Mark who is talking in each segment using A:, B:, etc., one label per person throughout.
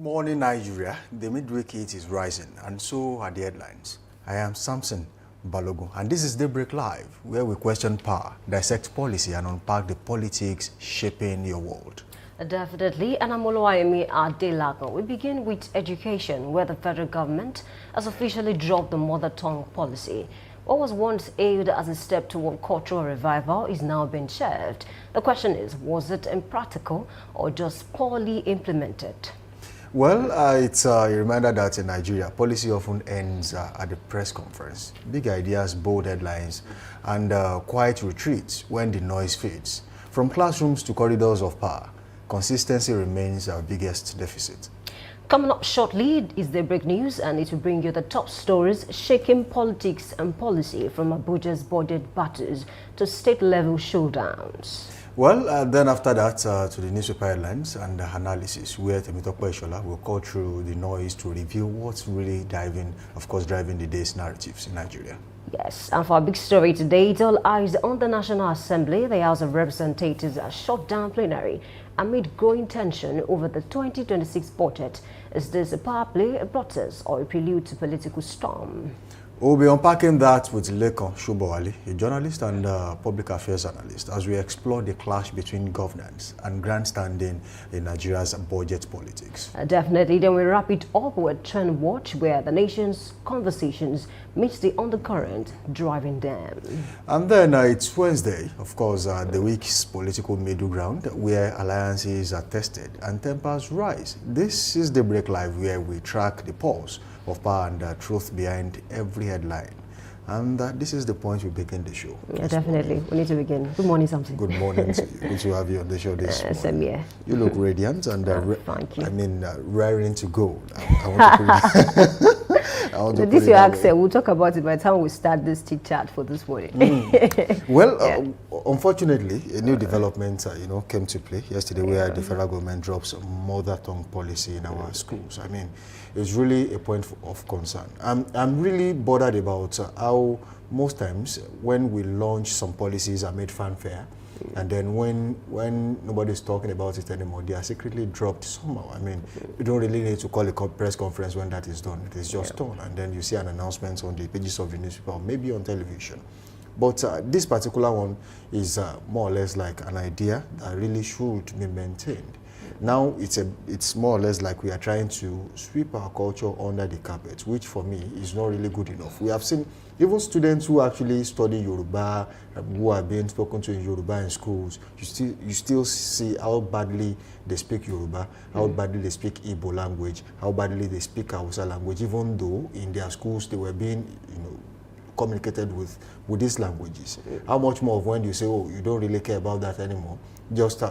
A: Morning Nigeria, the midweek heat is rising, and so are the headlines. I am Samson Balogun, and this is Daybreak Live, where we question power, dissect policy, and unpack the politics shaping your world.
B: Definitely, and I'm Oluwayemi Adelago. We begin with education, where the federal government has officially dropped the mother tongue policy. What was once hailed as a step toward cultural revival is now being shelved. The question is, was it impractical or just poorly implemented?
A: Well, it's a reminder that in Nigeria, policy often ends at the press conference. Big ideas, bold headlines, and quiet retreats when the noise fades. From classrooms to corridors of power, consistency remains our biggest deficit.
B: Coming up shortly is the break news, and it will bring you the top stories shaking politics and policy, from Abuja's budget battles to state-level showdowns.
A: Well, then after that, to the newspaper headlines and analysis, where Temitope Eshola will call through the noise to reveal what's really driving the day's narratives in Nigeria.
B: Yes, and for our big story today, it's all eyes on the National Assembly. The House of Representatives has shut down plenary amid growing tension over the 2026 budget. Is this a power play, a protest, or a prelude to political storm?
A: We'll be unpacking that with Lekon Shubowali, a journalist and public affairs analyst, as we explore the clash between governance and grandstanding in Nigeria's budget politics.
B: Definitely. Then we wrap it up with Trend Watch, where the nation's conversations meets the undercurrent driving them.
A: And then it's Wednesday, of course, the week's political middle ground, where alliances are tested and tempers rise. This is the Break Live, where we track the pulse of power and truth behind every headline. And this is the point we begin the show.
B: Yeah, definitely. Morning. We need to begin. Good morning, Samson.
A: Good morning to you. Good to have you on the show this morning.
B: Same here.
A: You look radiant and
B: thank you.
A: I mean, raring to go. I want to put
B: this
A: it
B: your accent. We'll talk about it by the time we start this chit chat for this morning.
A: Well, unfortunately, a new development, came to play yesterday, where the federal government drops mother tongue policy in our schools. I mean, it's really a point of concern. I'm really bothered about how most times when we launch some policies are made fanfare, and then when nobody's talking about it anymore, they are secretly dropped somehow. I mean, you don't really need to call a press conference when that is done. It is just done, and then you see an announcement on the pages of the newspaper, or maybe on television. But this particular one is more or less like an idea that really should be maintained. Now it's more or less like we are trying to sweep our culture under the carpet, which for me is not really good enough. We have seen even students who actually study Yoruba, who are being spoken to in Yoruba in schools, you still see how badly they speak Yoruba, how badly they speak Igbo language, how badly they speak Hausa language, even though in their schools they were being, communicated with these languages. How much more of when you say, oh, you don't really care about that anymore, just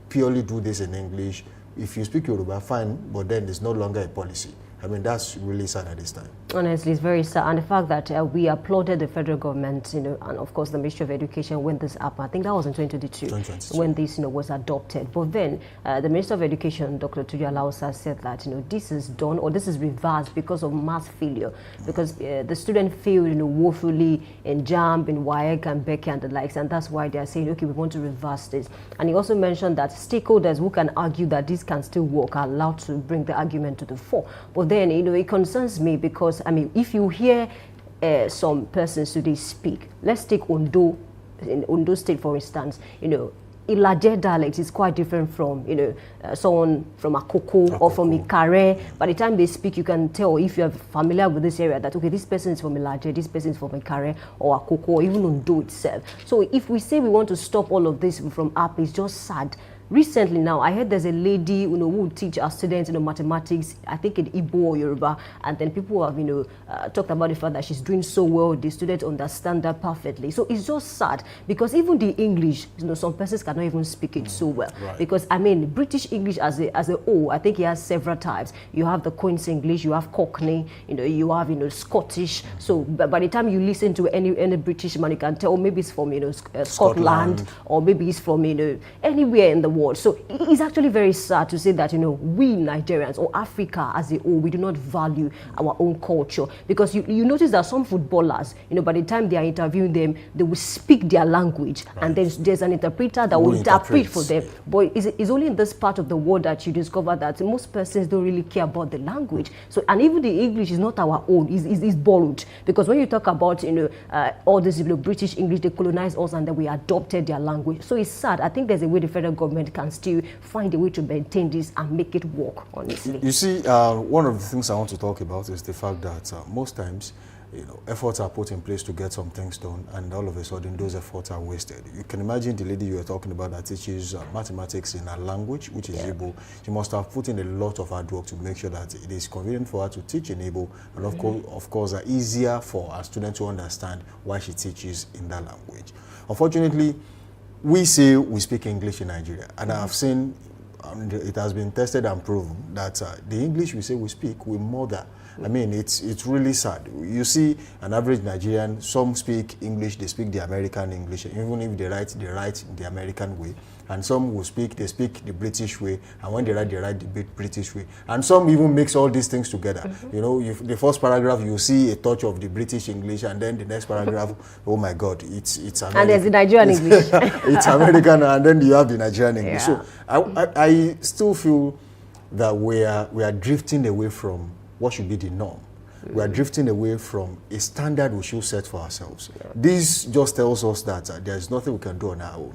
A: purely do this in English. If you speak Yoruba, fine, but then it's no longer a policy. I mean, that's really sad at this time. Honestly,
B: it's very sad. And the fact that we applauded the federal government, and of course the Ministry of Education when this happened. I think that was in 2022, when this, was adopted. But then the Minister of Education, Dr. Tuju Alausa, said that, this is done, or this is reversed because of mass failure, because the student failed, woefully in JAMB, in WAEC and Becky and the likes, and that's why they are saying, okay, we want to reverse this. And he also mentioned that stakeholders who can argue that this can still work are allowed to bring the argument to the fore. But then, it concerns me because, I mean, if you hear some persons today speak, let's take Ondo, in Ondo State, for instance, Ilaje dialect is quite different from, someone from Akoko or from Ikare. By the time they speak, you can tell, if you're familiar with this area, that, okay, this person is from Ilaje, this person is from Ikare or Akoko, or even Ondo itself. So if we say we want to stop all of this from up, it's just sad recently now, I heard there's a lady, who would teach our students, mathematics, I think in Igbo or Yoruba, and then people have, talked about the fact that she's doing so well, the students understand that perfectly. So it's just sad, because even the English, some persons cannot even speak it so well.
A: Right.
B: Because, I mean, British English as a whole, I think it has several types. You have the Queen's English, you have Cockney, you have, Scottish. So by the time you listen to any British man, you can tell maybe it's from, Scotland, or maybe it's from, anywhere in the world. So it's actually very sad to say that, we Nigerians or Africa as a whole, we do not value our own culture. Because you notice that some footballers, by the time they are interviewing them, they will speak their language, right, and then there's an interpreter that will interpret for them. But it's only in this part of the world that you discover that most persons don't really care about the language. So, and even the English is not our own, it's borrowed. Because when you talk about, all this, British English, they colonized us and then we adopted their language. So it's sad. I think there's a way the federal government can still find a way to maintain this and make it work, honestly.
A: You see, one of the things I want to talk about is the fact that most times, efforts are put in place to get some things done, and all of a sudden those efforts are wasted. You can imagine the lady you were talking about that teaches mathematics in her language, which is Igbo. She must have put in a lot of hard work to make sure that it is convenient for her to teach in Igbo, and of course, easier for our students to understand why she teaches in that language. Unfortunately, we say we speak English in Nigeria, and I have seen, it has been tested and proven that the English we say we speak, we murder. I mean, it's really sad. You see an average Nigerian, some speak English, they speak the American English, even if they write the American way. And some will speak, they speak the British way, and when they write the British way. And some even mix all these things together. The first paragraph, you see a touch of the British English, and then the next paragraph, oh my God, it's American.
B: And there's the Nigerian English.
A: It's American, and then you have the Nigerian English.
B: Yeah.
A: So I still feel that we are drifting away from what should be the norm. We are drifting away from a standard we should set for ourselves. Yeah. This just tells us that there is nothing we can do on our own.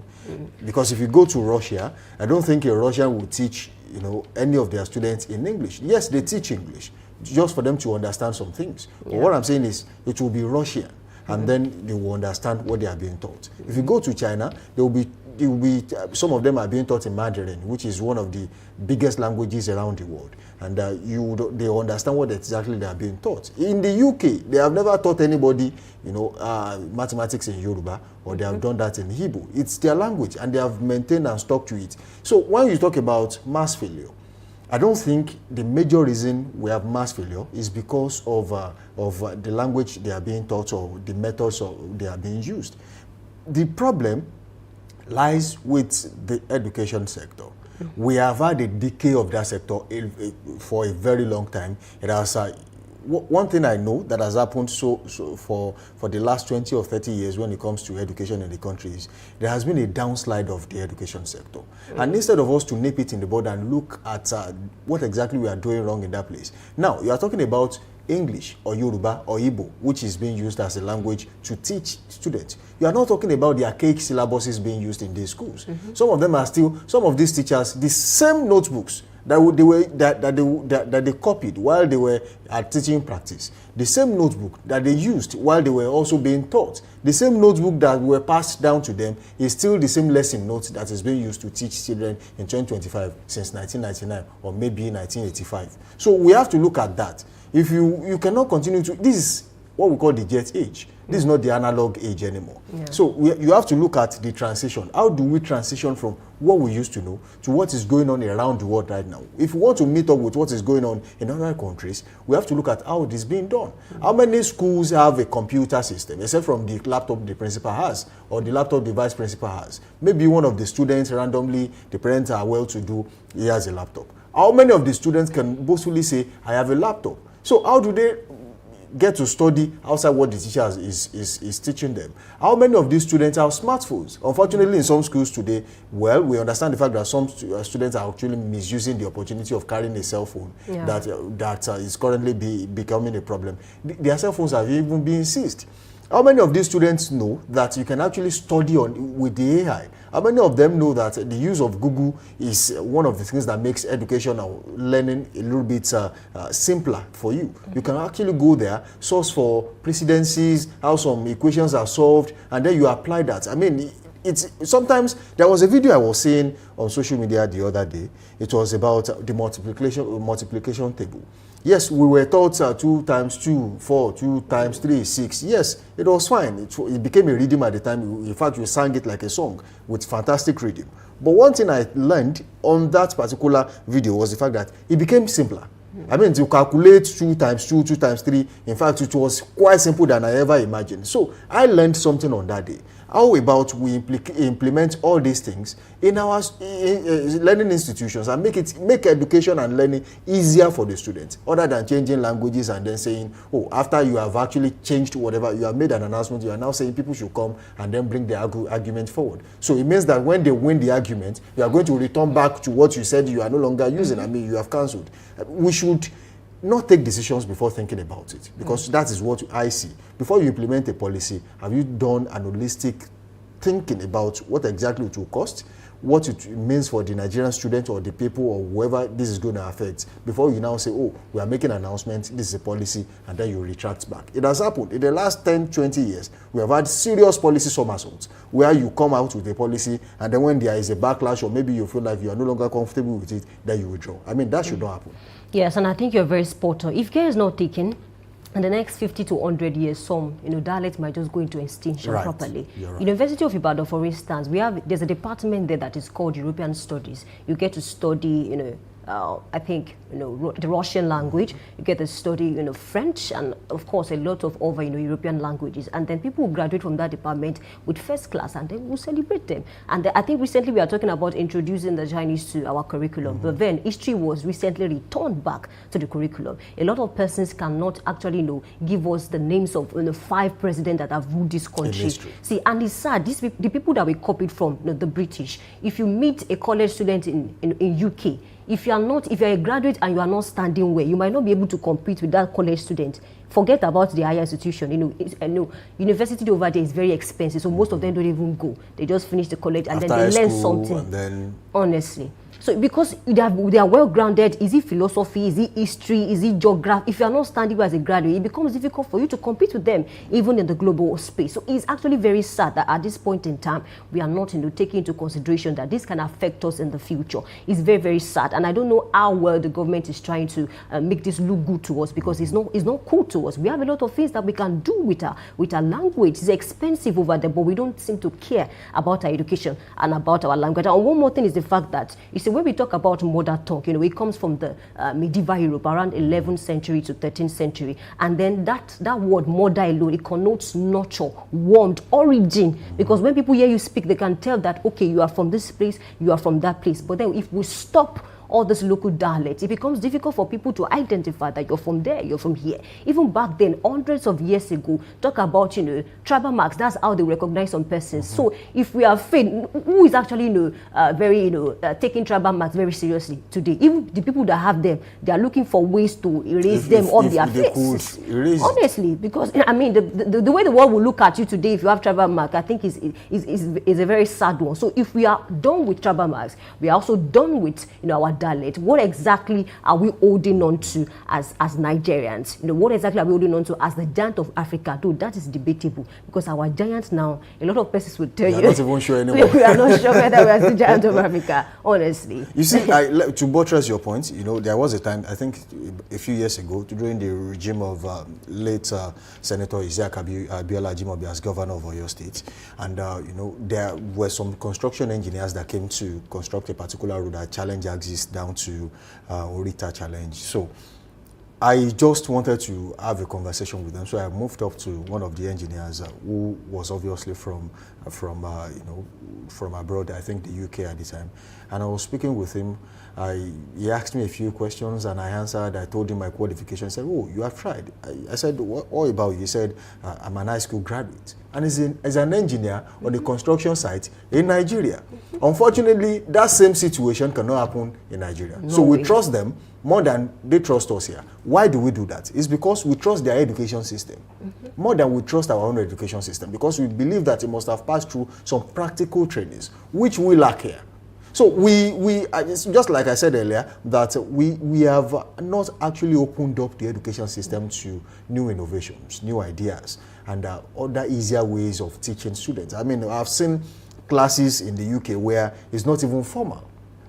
A: Because if you go to Russia, I don't think a Russian will teach any of their students in English. Yes, they teach English, just for them to understand some things. Yeah. But what I'm saying is, it will be Russian, and then they will understand what they are being taught. If you go to China, some of them are being taught in Mandarin, which is one of the biggest languages around the world, and they understand what exactly they are being taught. In the UK, they have never taught anybody, mathematics in Yoruba, or they have done that in Hebrew. It's their language, and they have maintained and stuck to it. So when you talk about mass failure, I don't think the major reason we have mass failure is because of the language they are being taught or the methods they are being used. The problem lies with the education sector. We have had a decay of that sector for a very long time. It has one thing I know that has happened for the last 20 or 30 years when it comes to education in the country is there has been a downslide of the education sector. And instead of us to nip it in the bud and look at what exactly we are doing wrong in that place. Now, you are talking about English or Yoruba or Igbo, which is being used as a language to teach students. You are not talking about the archaic syllabuses being used in these schools. Some of them are still, some of these teachers, the same notebooks that they copied while they were at teaching practice, the same notebook that they used while they were also being taught, the same notebook that were passed down to them is still the same lesson notes that is being used to teach children in 2025 since 1999 or maybe 1985. So we have to look at that. If you cannot continue to, this is what we call the jet age. This is not the analog age anymore. Yeah. So you have to look at the transition. How do we transition from what we used to know to what is going on around the world right now? If we want to meet up with what is going on in other countries, we have to look at how it is being done. How many schools have a computer system, except from the laptop the principal has or the laptop the vice principal has? Maybe one of the students randomly, the parents are well-to-do, he has a laptop. How many of the students can boastfully say, I have a laptop? So how do they get to study outside what the teacher is teaching them? How many of these students have smartphones? Unfortunately, in some schools today, well, we understand the fact that some students are actually misusing the opportunity of carrying a cell phone that is currently becoming a problem. Their cell phones have even been seized. How many of these students know that you can actually study with the AI? How many of them know that the use of Google is one of the things that makes education or learning a little bit simpler for you? You can actually go there, source for precedences, how some equations are solved, and then you apply that. I mean, it's sometimes there was a video I was seeing on social media the other day. It was about the multiplication table. Yes, we were taught 2 times 2, 4, 2 times 3, 6. Yes, it was fine. It became a rhythm at the time. In fact, we sang it like a song with fantastic rhythm. But one thing I learned on that particular video was the fact that it became simpler. I mean, to calculate 2 times 2, 2 times 3, in fact, it was quite simple than I ever imagined. So I learned something on that day. How about we implement all these things in our learning institutions and make education and learning easier for the students, other than changing languages and then saying, oh, after you have actually changed whatever, you have made an announcement, you are now saying people should come and then bring the argument forward. So it means that when they win the argument, you are going to return back to what you said you are no longer using. I mean, you have cancelled. We should not take decisions before thinking about it, because that is what I see. Before you implement a policy, have you done an holistic thinking about what exactly it will cost, what it means for the Nigerian student or the people or whoever this is going to affect, before you now say, oh, we are making an announcement, this is a policy, and then you retract back. It has happened. In the last 10, 20 years, we have had serious policy somersaults, where you come out with a policy, and then when there is a backlash, or maybe you feel like you are no longer comfortable with it, then you withdraw. I mean, that should not happen.
B: Yes, and I think you're very spot on. If care is not taken, in the next 50 to 100 years, some dialects might just go into extinction properly. Right. University of Ibadan, for instance, there's a department there that is called European Studies. You get to study, I think, the Russian language. You get to study, French, and of course a lot of other, European languages. And then people will graduate from that department with first class, and then we'll celebrate them. And I think recently we are talking about introducing the Chinese to our curriculum. But then history was recently returned back to the curriculum. A lot of persons cannot actually, give us the names of 5 presidents that have ruled this country. See, and it's sad. The people that we copied from, the British. If you meet a college student in UK, if you're a graduate and you are not standing well, you might not be able to compete with that college student. Forget about the higher institution. University over there is very expensive, so most of them don't even go. They just finish the college and then they learn something. And then honestly. So because they are well grounded, is it philosophy, is it history, is it geography? If you are not standing well as a graduate, it becomes difficult for you to compete with them, even in the global space. So it's actually very sad that at this point in time, we are not taking into consideration that this can affect us in the future. It's very, very sad. And I don't know how well the government is trying to make this look good to us, because it's not cool to us. We have a lot of things that we can do with our language. It's expensive over there, but we don't seem to care about our education and about our language. And one more thing is the fact that, you see, when we talk about mother tongue, it comes from the medieval Europe, around 11th century to 13th century. And then that word mother alone, it connotes nurture, warmth, origin. Because when people hear you speak, they can tell that, okay, you are from this place, you are from that place. But then if we stop all this local dialects, it becomes difficult for people to identify that you're from there, you're from here. Even back then, hundreds of years ago, talk about, tribal marks, that's how they recognize some persons. So if we are failed, who is actually, taking tribal marks very seriously today? Even the people that have them, they are looking for ways to erase them off their faces. Honestly, because, I mean, the way the world will look at you today if you have tribal marks, I think is a very sad one. So if we are done with tribal marks, we are also done with, our dialect. What exactly are we holding on to as Nigerians? What exactly are we holding on to as the giant of Africa? Though that is debatable, because our giants now, a lot of persons will tell you.
A: Not even sure anymore.
B: We are not sure whether we are the giant of Africa, honestly.
A: You see, to buttress your point, there was a time, I think a few years ago, during the regime of late Senator Isiaq Abiola Ajimobi as governor of Oyo State, and there were some construction engineers that came to construct a particular road that challenge axis down to Orita Challenge. So I just wanted to have a conversation with them. So I moved up to one of the engineers who was obviously from abroad, I think the UK at the time. And I was speaking with him. He asked me a few questions and I answered. I told him my qualifications. He said, oh, you have tried. I said, what about you? He said, I'm an high school graduate. And he's an engineer on the construction site in Nigeria. Unfortunately, that same situation cannot happen in Nigeria. So we trust them more than they trust us here. Why do we do that? It's because we trust their education system more than we trust our own education system, because we believe that it must have passed through some practical trainings, which we lack here. So we just like I said earlier, that we have not actually opened up the education system to new innovations, new ideas, and other easier ways of teaching students. I mean, I've seen classes in the UK where it's not even formal,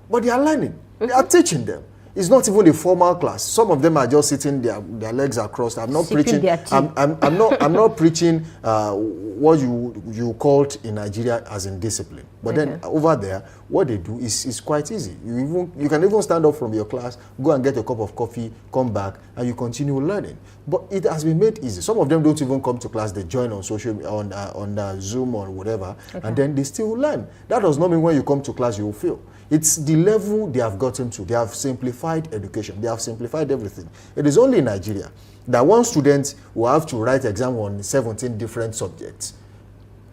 A: but they are learning. They are teaching them. It's not even a formal class. Some of them are just sitting, their legs are crossed. I'm not preaching. I'm not preaching what you called in Nigeria as in discipline. But then over there, what they do is quite easy. You can even stand up from your class, go and get a cup of coffee, come back, and you continue learning. But it has been made easy. Some of them don't even come to class. They join on on Zoom or whatever, and then they still learn. That does not mean when you come to class you will fail. It's the level they have gotten to. They have simplified education. They have simplified everything. It is only in Nigeria that one student will have to write exam on 17 different subjects.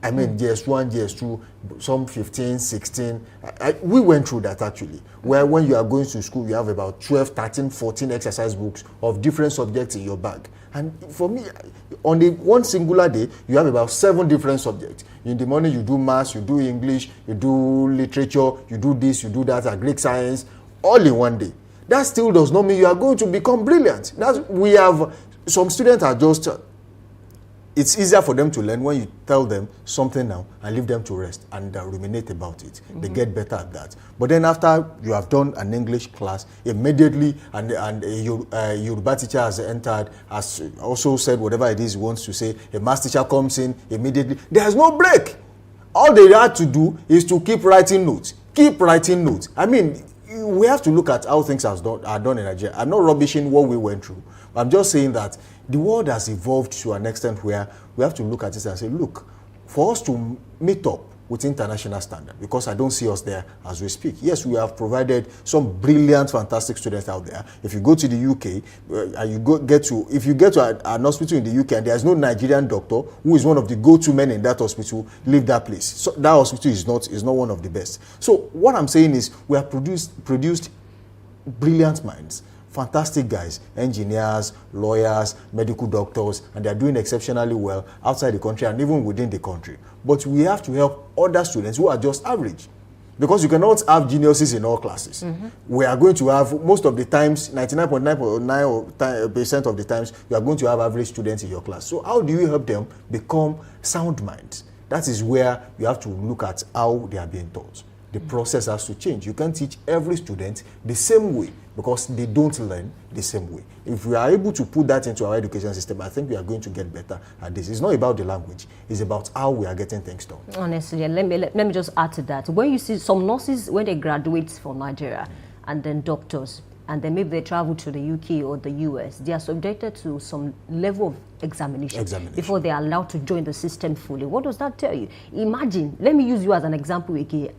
A: I mean, GS1, GS2, some 15, 16. We went through that actually, where when you are going to school, you have about 12, 13, 14 exercise books of different subjects in your bag. And for me, on one singular day, you have about 7 different subjects. In the morning, you do maths, you do English, you do literature, you do this, you do that, Greek science, all in one day. That still does not mean you are going to become brilliant. We have some students are just, it's easier for them to learn when you tell them something now and leave them to rest and ruminate about it. They get better at that. But then after you have done an English class, immediately, and a Yoruba teacher has entered, has also said whatever it is he wants to say, a maths teacher comes in immediately. There's no break. All they had to do is to keep writing notes. Keep writing notes. I mean, we have to look at how things are done in Nigeria. I'm not rubbishing what we went through. I'm just saying that the world has evolved to an extent where we have to look at it and say, look, for us to meet up with international standard, because I don't see us there as we speak. Yes, we have provided some brilliant, fantastic students out there. If you go to the UK, and if you get to an hospital in the UK and there's no Nigerian doctor who is one of the go-to men in that hospital, leave that place. So that hospital is not one of the best. So what I'm saying is we have produced brilliant minds, fantastic guys, engineers, lawyers, medical doctors, and they're doing exceptionally well outside the country and even within the country. But we have to help other students who are just average, because you cannot have geniuses in all classes. We are going to have, most of the times, 99.9% of the times, you are going to have average students in your class. So how do you help them become sound minds? That is where you have to look at how they are being taught. The process has to change. You can't teach every student the same way because they don't learn the same way. If we are able to put that into our education system, I think we are going to get better at this. It's not about the language. It's about how we are getting things done.
B: Honestly, let me just add to that. When you see some nurses, when they graduate from Nigeria, and then doctors, and then maybe they travel to the UK or the US, they are subjected to some level of examination before they are allowed to join the system fully. What does that tell you? Imagine, let me use you as an example again.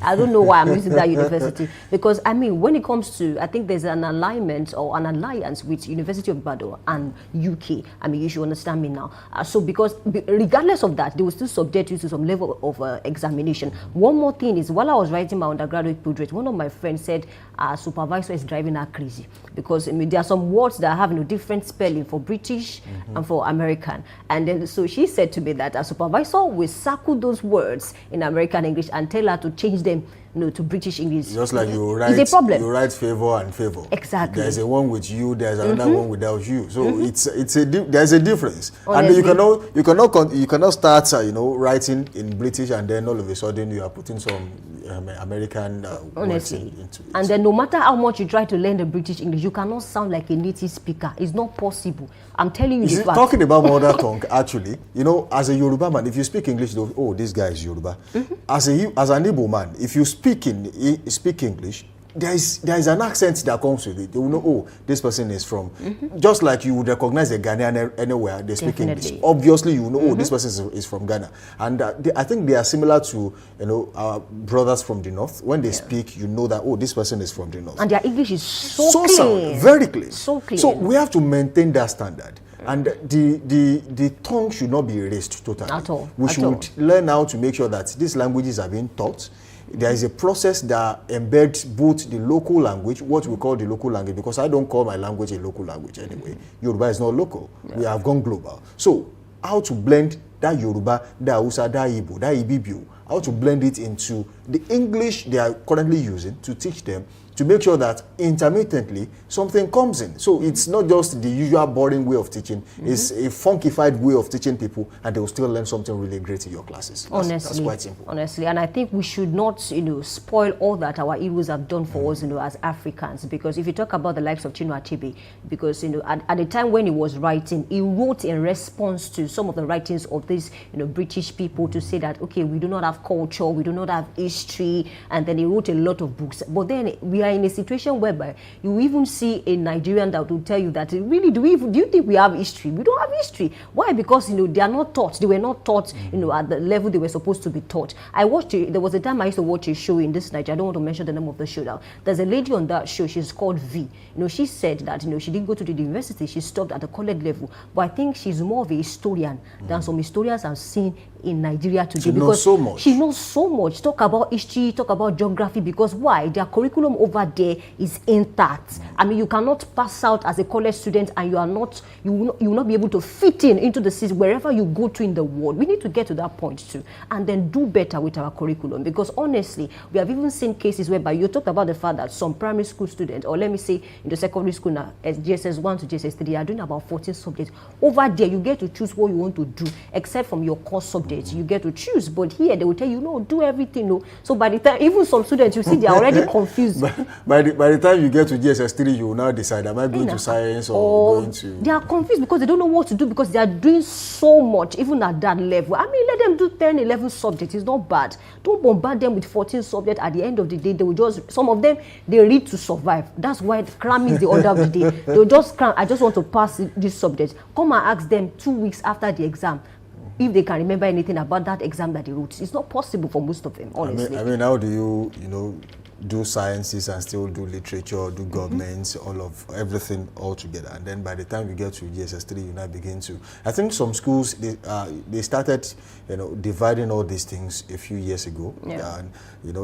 B: I don't know why I'm using that university, because I mean, when it comes to, I think there's an alignment or an alliance with University of Ibadan and UK. I mean, you should understand me now. So because regardless of that, they will still subject you to some level of examination. One more thing is, while I was writing my undergraduate project, one of my friends said our supervisor is driving her crazy, because I mean, there are some words that have different spelling for British and for American. And then so she said to me that a supervisor will circle those words in American English and tell her to change them to British English.
A: Just like you write,
B: it's a problem.
A: You write favor and favor.
B: Exactly.
A: There's a one with you, there's another one without you. So there's a difference. Honestly. And you cannot start writing in British and then all of a sudden you are putting some American words into it.
B: And then no matter how much you try to learn the British English, you cannot sound like a native speaker. It's not possible. I'm telling you.
A: Talking about mother tongue, actually, as a Yoruba man, if you speak English, this guy is Yoruba. As an Igbo man, if you speak English, there is an accent that comes with it. They will know, this person is from, just like you would recognize a Ghanaian anywhere they speak English. Obviously, you know, this person is from Ghana. And I think they are similar to, our brothers from the north. When they speak, you know that, this person is from the north.
B: And their English is so clean.
A: Sound, very clean.
B: So clean.
A: So we have to maintain that standard. And the tongue should not be erased totally.
B: At all.
A: We should learn how to make sure that these languages are being taught. There is a process that embeds both the local language, what we call the local language, because I don't call my language a local language anyway. Yoruba is not local. Yeah. We have gone global. So how to blend that Yoruba, that Hausa, that Igbo, that Ibibio, how to blend it into the English they are currently using to teach them, to make sure that intermittently something comes in. So it's not just the usual boring way of teaching, it's a funkified way of teaching people, and they will still learn something really great in your classes. That's quite simple.
B: Honestly, and I think we should not, spoil all that our heroes have done for us, as Africans, because if you talk about the likes of Chinua Achebe, because, at the time when he was writing, he wrote in response to some of the writings of these, British people to say that, okay, we do not have culture, we do not have history, and then he wrote a lot of books. But then we are in a situation whereby you even see a Nigerian that will tell you that really do you think we have history? We don't have history. Why? Because they are not taught. They were not taught at the level they were supposed to be taught. There was a time I used to watch a show in this Nigeria. I don't want to mention the name of the show now. There's a lady on that show, she's called V. She said that she didn't go to the university, she stopped at the college level, but I think she's more of a historian than some historians I've seen in Nigeria today.
A: She knows so much.
B: She knows so much. Talk about history, talk about geography, because why? Their curriculum over there is intact. I mean, you cannot pass out as a college student and you will not be able to fit into the system wherever you go to in the world. We need to get to that point too, and then do better with our curriculum, because honestly, we have even seen cases whereby you talked about the fact that some primary school students, or let me say in the secondary school now, as GSS 1 to GSS 3, are doing about 14 subjects. Over there, you get to choose what you want to do, except from your core subjects. You get to choose, but here they will tell you, no, do everything. No. So by the time, even some students, you see, they are already confused.
A: By the time you get to GSS 3, you will now decide, am I going to science or going to...
B: They are confused because they don't know what to do, because they are doing so much, even at that level. I mean, let them do 10, 11 subjects. It's not bad. Don't bombard them with 14 subjects. At the end of the day, they will just, some of them, they read to survive. That's why cramming is the order of the day. They will just cram, I just want to pass this subject. Come and ask them 2 weeks after the exam if they can remember anything about that exam that they wrote. It's not possible for most of them, honestly.
A: I mean, how do you, do sciences and still do literature, do governments, all of everything all together? And then by the time you get to GSS 3, you now begin to... I think some schools, they started, dividing all these things a few years ago.
B: Yeah.
A: And,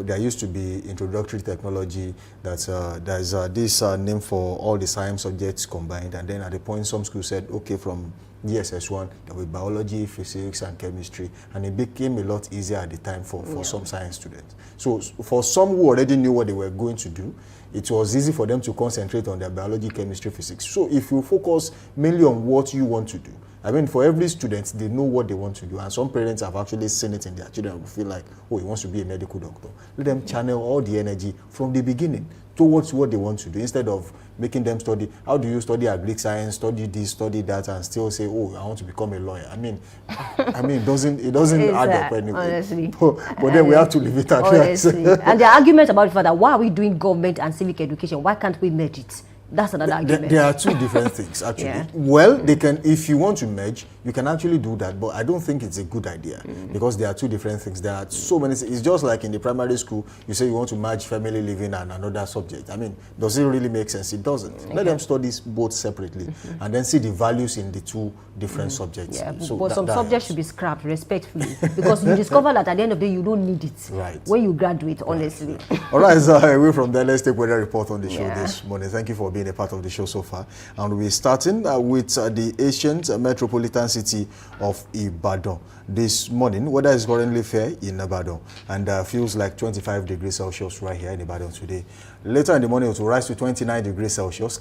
A: there used to be introductory technology, there's this name for all the science subjects combined. And then at the point, some schools said, okay, from GSS1, there were biology, physics, and chemistry, and it became a lot easier at the time for some science students. So for some who already knew what they were going to do, it was easy for them to concentrate on their biology, chemistry, physics. So if you focus mainly on what you want to do, I mean, for every student, they know what they want to do, and some parents have actually seen it in their children who feel like, oh, he wants to be a medical doctor. Let them channel all the energy from the beginning towards what they want to do, instead of making them study. How do you study Greek science, study this, study that, and still say, oh, I want to become a lawyer? I mean, it doesn't add up anyway.
B: Honestly.
A: But then we have to leave it at that.
B: And the argument about the fact that why are we doing government and civic education? Why can't we merge it? That's another argument.
A: There are two different things, actually. Yeah. Well, they can, if you want to merge, you can actually do that, but I don't think it's a good idea because there are two different things. There are so many. It's just like in the primary school, you say you want to merge family living and another subject. I mean, does it really make sense? It doesn't. Okay. Let them study both separately and then see the values in the two different subjects.
B: Yeah, so but some subjects should be scrapped respectfully because you discover that at the end of the day, you don't need it when you graduate, honestly.
A: All right, so away from there, let's take weather report on the show this morning. Thank you for being a part of the show so far. And we're starting with the ancient metropolitan city of Ibadan. This morning, weather is currently fair in Ibadan and feels like 25 degrees Celsius right here in Ibadan today. Later in the morning, it will rise to 29 degrees Celsius.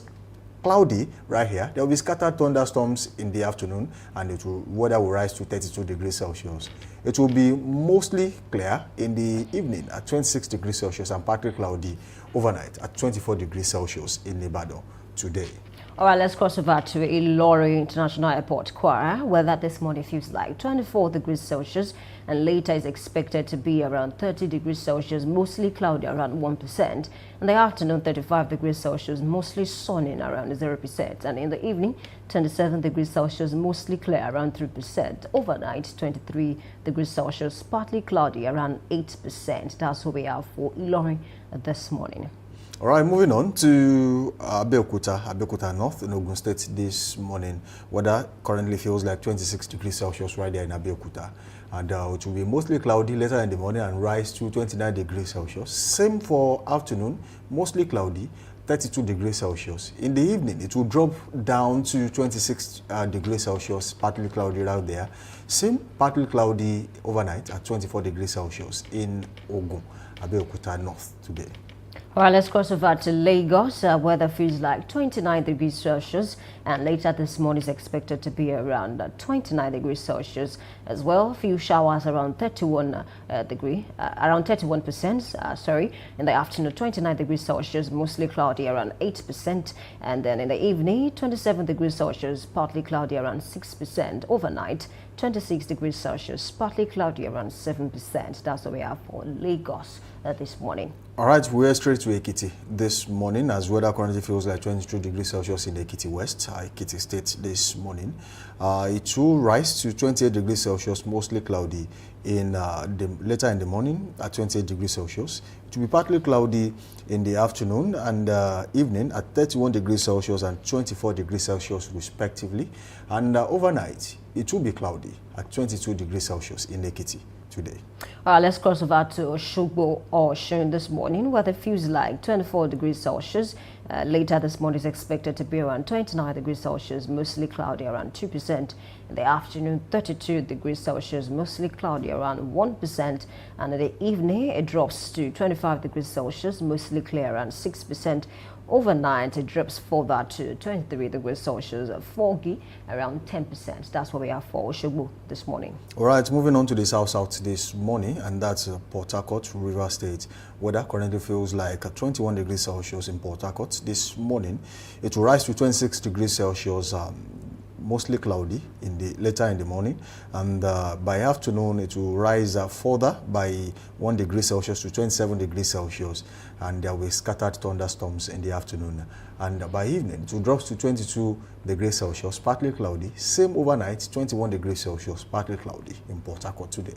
A: Cloudy right here. There will be scattered thunderstorms in the afternoon and weather will rise to 32 degrees Celsius. It will be mostly clear in the evening at 26 degrees Celsius and partly cloudy overnight at 24 degrees Celsius in Ibadan today.
B: All right, let's cross over to Ilorin International Airport, Kwara, where that this morning feels like 24 degrees Celsius and later is expected to be around 30 degrees Celsius, mostly cloudy around 1%. In the afternoon, 35 degrees Celsius, mostly sunny around 0%. And in the evening, 27 degrees Celsius, mostly clear around 3%. Overnight, 23 degrees Celsius, partly cloudy around 8%. That's what we have for Ilorin this morning.
A: All right, moving on to Abeokuta North in Ogun State this morning. Weather currently feels like 26 degrees Celsius right there in Abeokuta. And it will be mostly cloudy later in the morning and rise to 29 degrees Celsius. Same for afternoon, mostly cloudy, 32 degrees Celsius. In the evening, it will drop down to 26 degrees Celsius, partly cloudy out there. Same partly cloudy overnight at 24 degrees Celsius in Ogun, Abeokuta North today.
B: All right, let's cross over to Lagos. Weather feels like 29 degrees Celsius, and later this morning is expected to be around 29 degrees Celsius as well. Few showers around 31%. In the afternoon, 29 degrees Celsius, mostly cloudy around 8%, and then in the evening, 27 degrees Celsius, partly cloudy around 6%. Overnight, 26 degrees Celsius, partly cloudy around 7%. That's what we have for Lagos this morning.
A: All right, we're straight to Ekiti this morning as weather currently feels like 22 degrees Celsius in Ekiti West, Ekiti State this morning. It will rise to 28 degrees Celsius, mostly cloudy in later in the morning at 28 degrees Celsius. It will be partly cloudy in the afternoon and evening at 31 degrees Celsius and 24 degrees Celsius respectively. And overnight, it will be cloudy at 22 degrees Celsius in Ekiti today.
B: Let's cross over to Oshogbo or Osun this morning, where it feels like 24 degrees Celsius. Later this morning is expected to be around 29 degrees Celsius, mostly cloudy around 2%. In the afternoon, 32 degrees Celsius, mostly cloudy around 1%. And in the evening, it drops to 25 degrees Celsius, mostly clear around 6%. Overnight, it drops further to 23 degrees Celsius, foggy around 10%. That's what we have for Oshogbo this morning.
A: All right, moving on to the south this morning, and that's Port Harcourt, River State. Weather currently feels like 21 degrees Celsius in Port Harcourt this morning. It will rise to 26 degrees Celsius, mostly cloudy later in the morning, and by afternoon it will rise further by 1 degree Celsius to 27 degrees Celsius, and there will be scattered thunderstorms in the afternoon, and by evening it will drop to 22 degrees Celsius, partly cloudy. Same overnight, 21 degrees Celsius, partly cloudy in Port Harcourt today.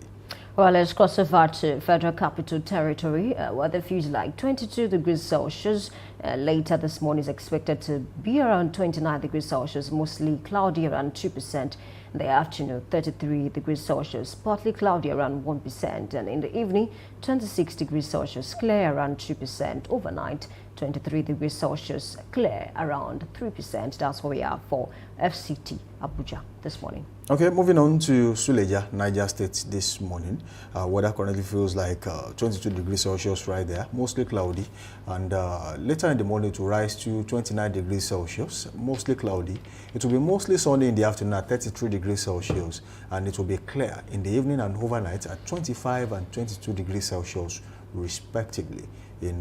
B: Well, let's cross over to Federal Capital Territory, where the feels like 22 degrees Celsius. Later this morning is expected to be around 29 degrees Celsius, mostly cloudy around 2%. In the afternoon, 33 degrees Celsius, partly cloudy around 1%. And in the evening, 26 degrees Celsius, clear around 2%. Overnight, 23 degrees Celsius, clear around 3%. That's what we have for FCT Abuja this morning.
A: Okay, moving on to Suleja, Niger State this morning. Weather currently feels like 22 degrees Celsius right there, mostly cloudy. And later in the morning it will rise to 29 degrees Celsius, mostly cloudy. It will be mostly sunny in the afternoon at 33 degrees Celsius. And it will be clear in the evening and overnight at 25 and 22 degrees Celsius respectively in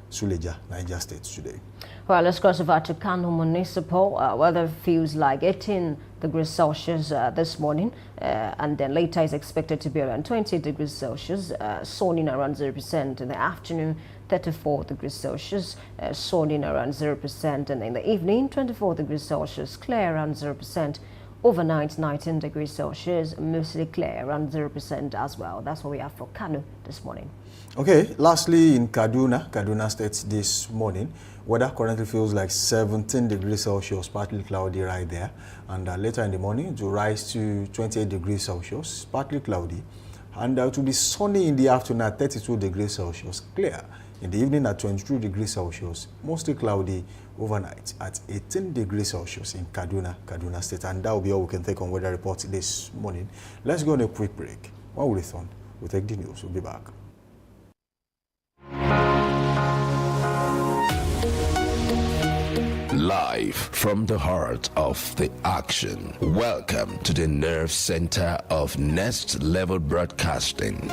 A: Suleja, Niger State today.
B: Well, let's cross over to Kano Municipal. Weather feels like 18 degrees Celsius this morning, and then later is expected to be around 20 degrees Celsius, sunny around 0%. In the afternoon, 34 degrees Celsius, sunny around 0%, and in the evening, 24 degrees Celsius, clear around 0%. Overnight, 19 degrees Celsius, mostly clear around 0% as well. That's what we have for Kano this morning.
A: Okay, lastly in Kaduna State this morning, weather currently feels like 17 degrees Celsius, partly cloudy right there. And later in the morning, it will rise to 28 degrees Celsius, partly cloudy. And it will be sunny in the afternoon at 32 degrees Celsius, clear. In the evening at 22 degrees Celsius, mostly cloudy. Overnight at 18 degrees Celsius in Kaduna State. And that will be all we can take on weather reports this morning. Let's go on a quick break. When we return, we'll take the news. We'll be back.
C: Live from the heart of the action. Welcome to the nerve center of Next Level Broadcasting.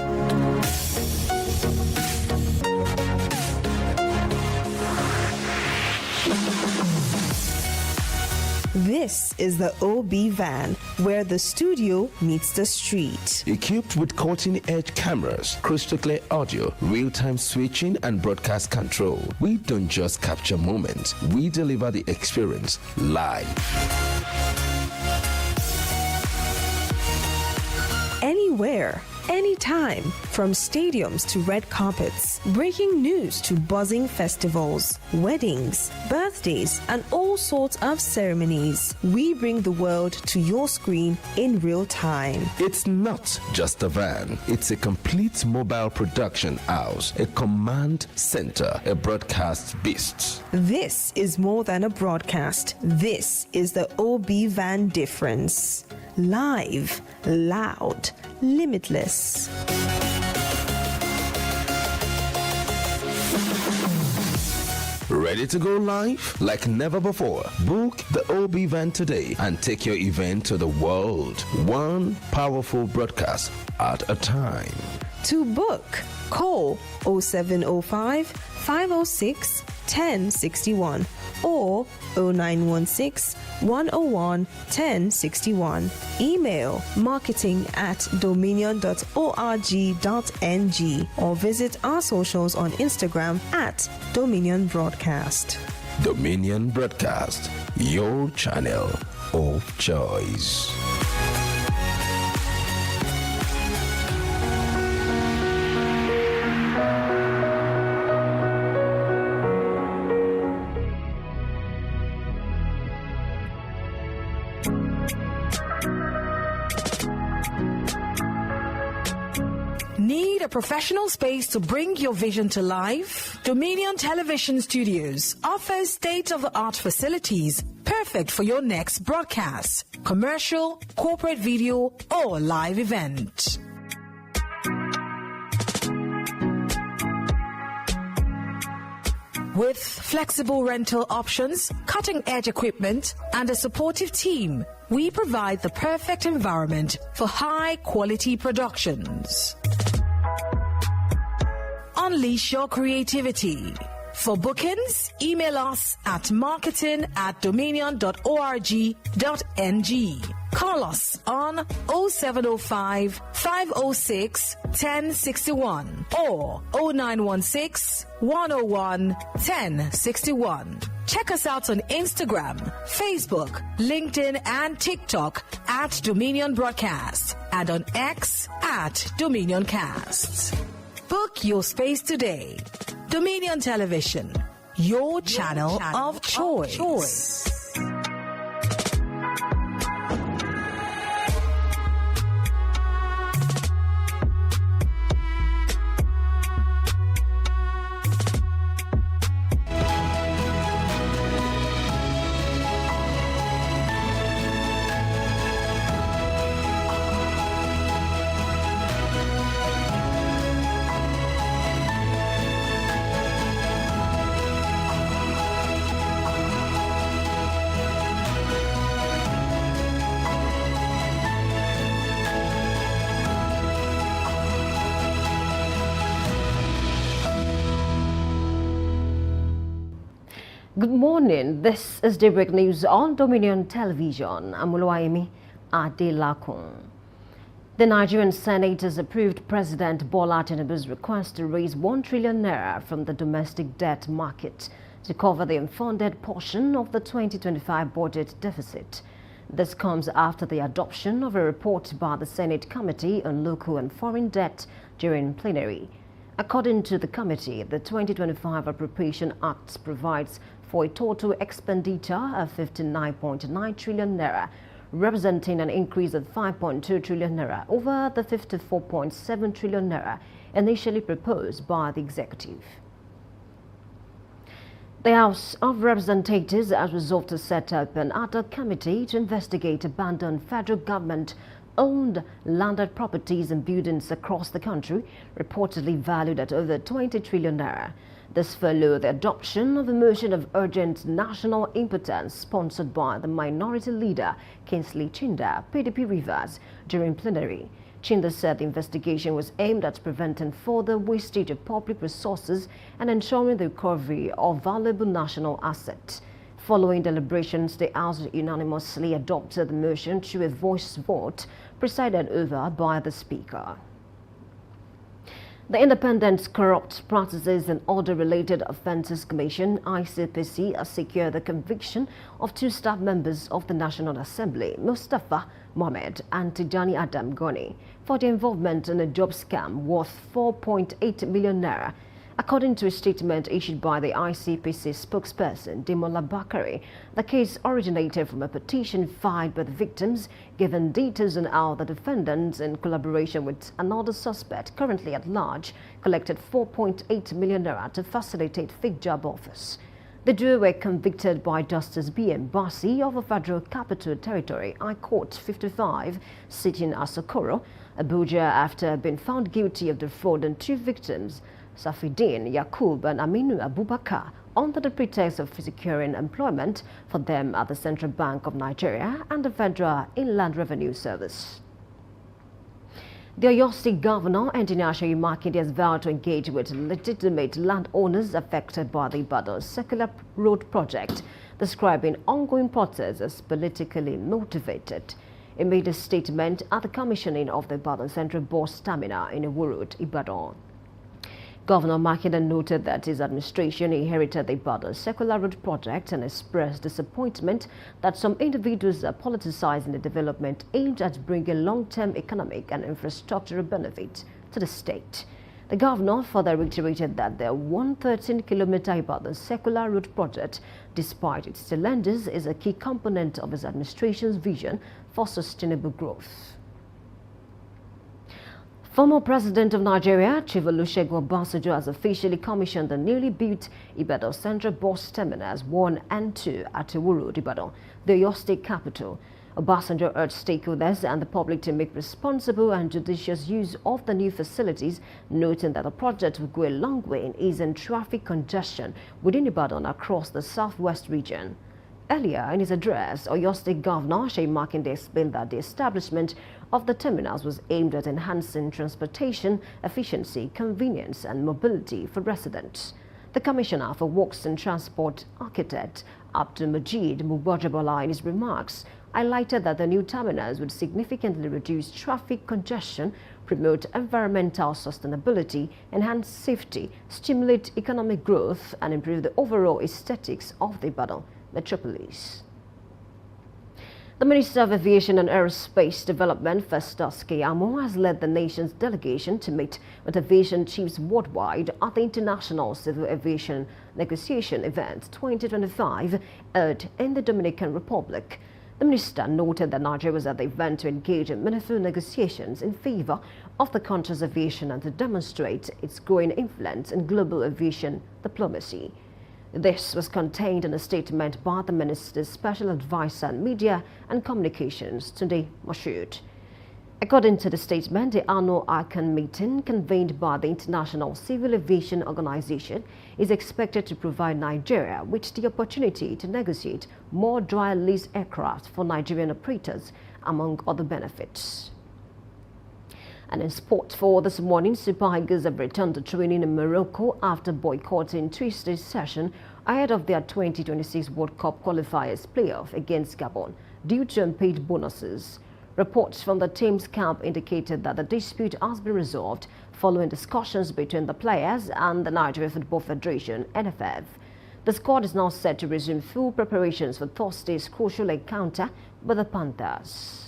D: This is the OB van, where the studio meets the street.
C: Equipped with cutting-edge cameras, crystal clear audio, real-time switching, and broadcast control, we don't just capture moments, we deliver the experience live.
D: Anywhere, anytime, from stadiums to red carpets, breaking news to buzzing festivals, weddings, birthdays, and all sorts of ceremonies. We bring the world to your screen in real time.
C: It's not just a van, it's a complete mobile production house, a command center, a broadcast beast.
D: This is more than a broadcast. This is the OB Van difference. Live, loud, limitless.
C: Ready to go live? Like never before. Book the OB Van today and take your event to the world. One powerful broadcast at a time.
D: To book, call 0705 506 1061 or 0916 101 1061. Email marketing@dominion.org.ng or visit our socials on Instagram @Dominion Broadcast.
C: Dominion Broadcast, your channel of choice.
E: Need a professional space to bring your vision to life? Dominion Television Studios offers state-of-the-art facilities perfect for your next broadcast, commercial, corporate video, or live event. With flexible rental options, cutting-edge equipment, and a supportive team, we provide the perfect environment for high-quality productions. Unleash your creativity. For bookings, email us at marketing@dominion.org.ng. Call us on 0705 506 1061 or 0916 101 1061. Check us out on Instagram, Facebook, LinkedIn, and TikTok @Dominion Broadcast and on X @DominionCast. Book your space today. Dominion Television, your channel of choice.
B: Good morning. This is Daybreak News on Dominion Television. I'm Oluwayemi Adelakun. The Nigerian Senate has approved President Bola Tinubu's request to raise 1 trillion naira from the domestic debt market to cover the unfunded portion of the 2025 budget deficit. This comes after the adoption of a report by the Senate Committee on Local and Foreign Debt during plenary. According to the committee, the 2025 Appropriation Act provides for a total expenditure of 59.9 trillion naira, representing an increase of 5.2 trillion naira over the 54.7 trillion naira initially proposed by the executive. The House of Representatives has resolved to set up an ad hoc committee to investigate abandoned federal government-owned landed properties and buildings across the country, reportedly valued at over 20 trillion naira. This followed the adoption of a motion of urgent national importance sponsored by the minority leader Kingsley Chinda, PDP Rivers, during plenary. Chinda said the investigation was aimed at preventing further wastage of public resources and ensuring the recovery of valuable national assets. Following deliberations, the House unanimously adopted the motion through a voice vote presided over by the Speaker. The Independent Corrupt Practices and Order-Related Offences Commission, ICPC, has secured the conviction of 2 staff members of the National Assembly, Mustafa Mohammed and Tijani Adam Goni, for their involvement in a job scam worth 4.8 million naira. According to a statement issued by the ICPC spokesperson, Demola Bakari, the case originated from a petition filed by the victims, giving details on how the defendants, in collaboration with another suspect currently at large, collected 4.8 million naira to facilitate fake job offers. The duo were convicted by Justice B.M. Basi of the Federal Capital Territory High Court 55, sitting at Socorro, Abuja, after being found guilty of defrauding 2 victims, Safidin Yakub and Aminu Abubakar, under the pretext of securing employment for them at the Central Bank of Nigeria and the Federal Inland Revenue Service. The Oyo State Governor, Engineer Seyi Makinde, has vowed to engage with legitimate landowners affected by the Ibadan Circular Road project, describing ongoing protests as politically motivated. He made a statement at the commissioning of the Ibadan Central Bus Terminal in Iwo Road, Ibadan. Governor Makinde noted that his administration inherited the Ibadan Circular Road project and expressed disappointment that some individuals are politicizing the development aimed at bringing long-term economic and infrastructural benefit to the state. The governor further reiterated that the 113-kilometer Ibadan Circular Road project, despite its challenges, is a key component of his administration's vision for sustainable growth. Former President of Nigeria, Chief Olusegun Obasanjo, has officially commissioned the newly built Ibadan Central Bus Terminals 1 and 2 at Iwo Road, Ibadan, the Oyo State capital. Obasanjo urged stakeholders and the public to make responsible and judicious use of the new facilities, noting that the project will go a long way in easing traffic congestion within Ibadan across the southwest region. Earlier in his address, Oyo State Governor Seyi Makinde explained that the establishment of the terminals was aimed at enhancing transportation efficiency, convenience and mobility for residents. The Commissioner for Works and Transport, Architect Abdul Majid Mubajabola, in his remarks, highlighted that the new terminals would significantly reduce traffic congestion, promote environmental sustainability, enhance safety, stimulate economic growth and improve the overall aesthetics of the Ibadan metropolis. The Minister of Aviation and Aerospace Development, Festus Keyamo, has led the nation's delegation to meet with aviation chiefs worldwide at the International Civil Aviation Negotiation Event 2025 held in the Dominican Republic. The minister noted that Nigeria was at the event to engage in meaningful negotiations in favor of the country's aviation and to demonstrate its growing influence in global aviation diplomacy. This was contained in a statement by the Minister's Special Advisor on Media and Communications, Tunde Moshood. According to the statement, the annual ICANN meeting convened by the International Civil Aviation Organization is expected to provide Nigeria with the opportunity to negotiate more dry lease aircraft for Nigerian operators, among other benefits. And in sport for this morning, Super Eagles have returned to training in Morocco after boycotting Tuesday's session ahead of their 2026 World Cup qualifiers playoff against Gabon due to unpaid bonuses. Reports from the team's camp indicated that the dispute has been resolved following discussions between the players and the Nigeria Football Federation, NFF. The squad is now set to resume full preparations for Thursday's crucial encounter with the Panthers.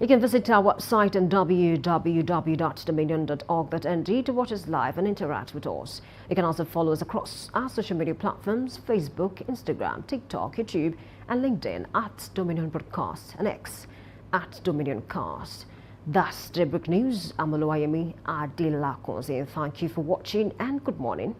B: You can visit our website on www.dominion.org.ng to watch us live and interact with us. You can also follow us across our social media platforms, Facebook, Instagram, TikTok, YouTube, and LinkedIn at Dominion Broadcast and X at Dominion Cast. That's Daybreak News. I'm Oluwayemi Adelakon saying thank you for watching and good morning.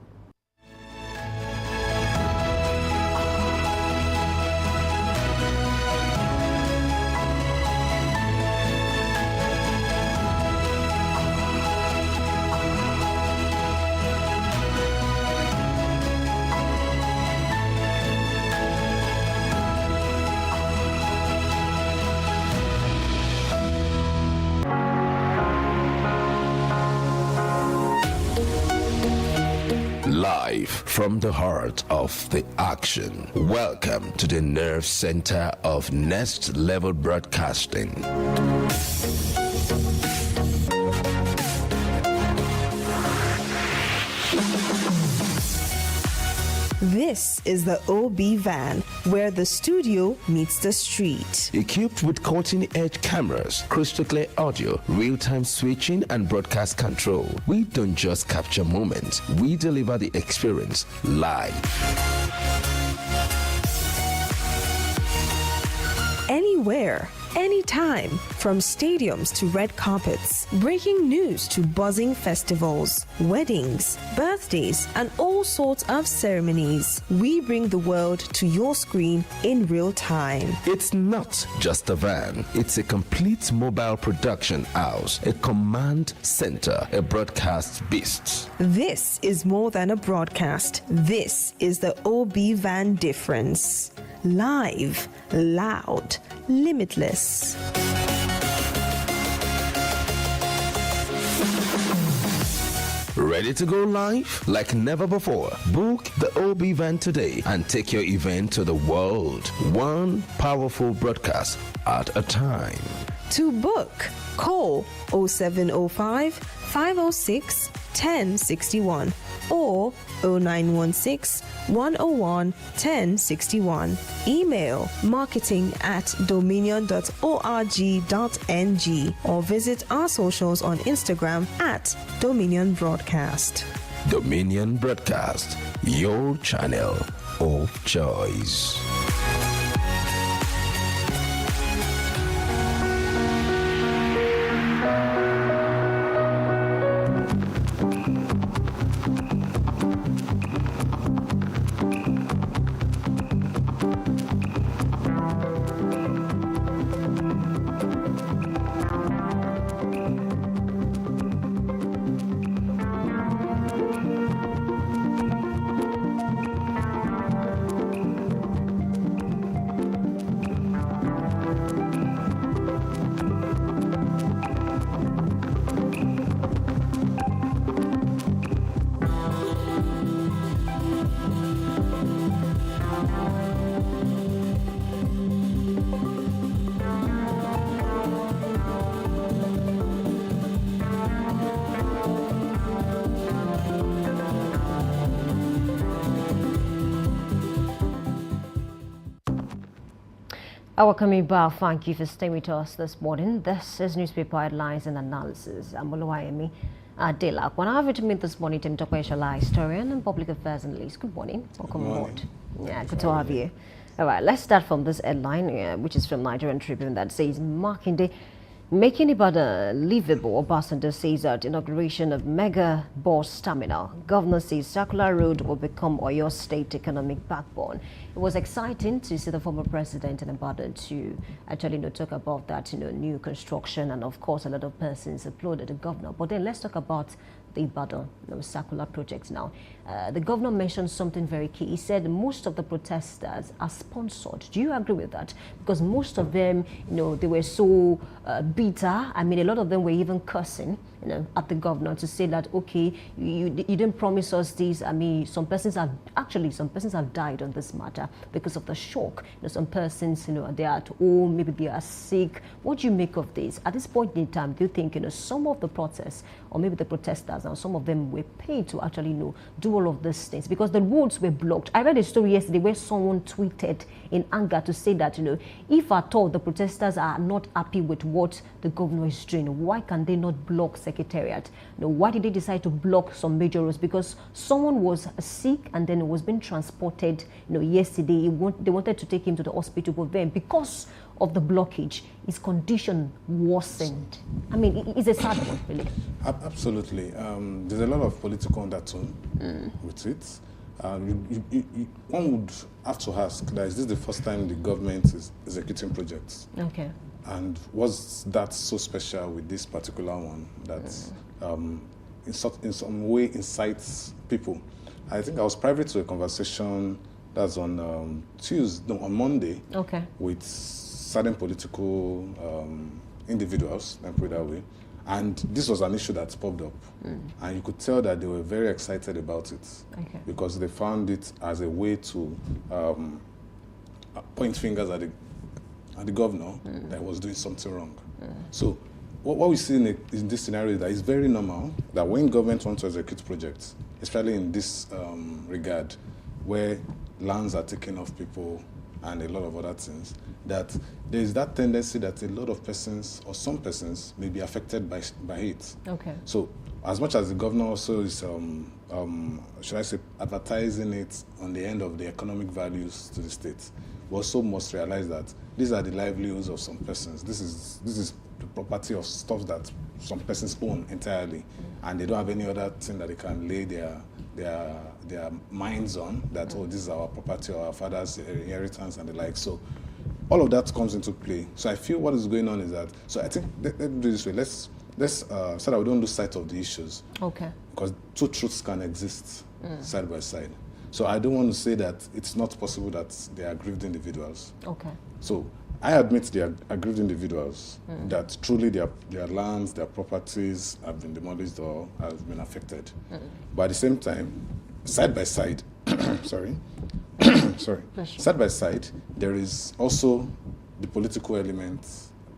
C: Live from the heart of the action. Welcome to the nerve center of Next Level Broadcasting.
D: This is the OB van, where the studio meets the street.
C: Equipped with cutting-edge cameras, crystal clear audio, real-time switching, and broadcast control, we don't just capture moments, we deliver the experience live.
D: Anywhere, anytime, from stadiums to red carpets, breaking news to buzzing festivals, weddings, birthdays, and all sorts of ceremonies. We bring the world to your screen in real time.
C: It's not just a van, it's a complete mobile production house, a command center, a broadcast beast.
D: This is more than a broadcast. This is the OB van difference. Live, loud, limitless.
C: Ready to go live like never before? Book the OB van today and take your event to the world. One powerful broadcast at a time.
D: To book, call 0705 506 1061 or 0916 101 1061. Email marketing@dominion.org.ng or visit our socials on Instagram @Dominion Broadcast.
C: Dominion Broadcast, your channel of choice.
B: Welcome back. Thank you for staying with us this morning. This is Newspaper Headlines and Analysis. I'm Oluwayemi Adela. When I have to meet this morning, Tim Tokwe, historian and public affairs analyst. Good morning. Welcome aboard. Yeah, good to have you. All right, let's start from this headline, which is from Nigerian Tribune, that says Makinde making Ibadan livable. Obasanjo says at inauguration of mega bus terminal. Governor says Circular Road will become Oyo State economic backbone. It was exciting to see the former president in Ibadan to actually talk about that new construction, and of course a lot of persons applauded the governor. But then let's talk about the Ibadan circular project now. The governor mentioned something very key. He said most of the protesters are sponsored. Do you agree with that? Because most of them, they were so bitter. I mean, a lot of them were even cursing, at the governor to say that, okay, you didn't promise us this. I mean, some persons have died on this matter because of the shock. Some persons, they are at home, maybe they are sick. What do you make of this? At this point in time, do you think, some of the protests, or maybe the protesters, and some of them were paid to actually, do all of these things because the roads were blocked? I read a story yesterday where someone tweeted in anger to say that, if at all the protesters are not happy with what the governor is doing, why can they not block Secretariat? Why did they decide to block some major roads? Because someone was sick and then was being transported, yesterday. They wanted to take him to the hospital, but then because of the blockage, his condition worsened. I mean, it's a sad one, really.
F: Absolutely. There's a lot of political undertone with it. One would have to ask that, is this the first time the government is executing projects?
B: Okay.
F: And was that so special with this particular one that in some way incites people? I think I was privy to a conversation that's on on Monday, with certain political individuals, let me put it that way. And this was an issue that popped up. And you could tell that they were very excited about it because they found it as a way to point fingers at the governor that was doing something wrong. So what we see in this scenario is that it's very normal that when government wants to execute projects, especially in this regard, where lands are taken off people and a lot of other things, that there is that tendency that a lot of persons or some persons may be affected by it.
B: Okay.
F: So as much as the governor also is, should I say, advertising it on the end of the economic values to the state, we also must realize that these are the livelihoods of some persons. This is the property of stuff that some persons own entirely, and they don't have any other thing that they can lay their minds on, that, oh, this is our property or our father's inheritance and the like. So all of that comes into play. So I feel what is going on is that, so I think, let me do this way, let's so that we don't lose sight of the issues.
B: Okay. Because
F: two truths can exist side by side. So I don't want to say that it's not possible that they are aggrieved individuals. Okay. So I admit they are aggrieved individuals, that truly their lands, their properties have been demolished or have been affected. But at the same time, side by side, sorry, side by side, there is also the political element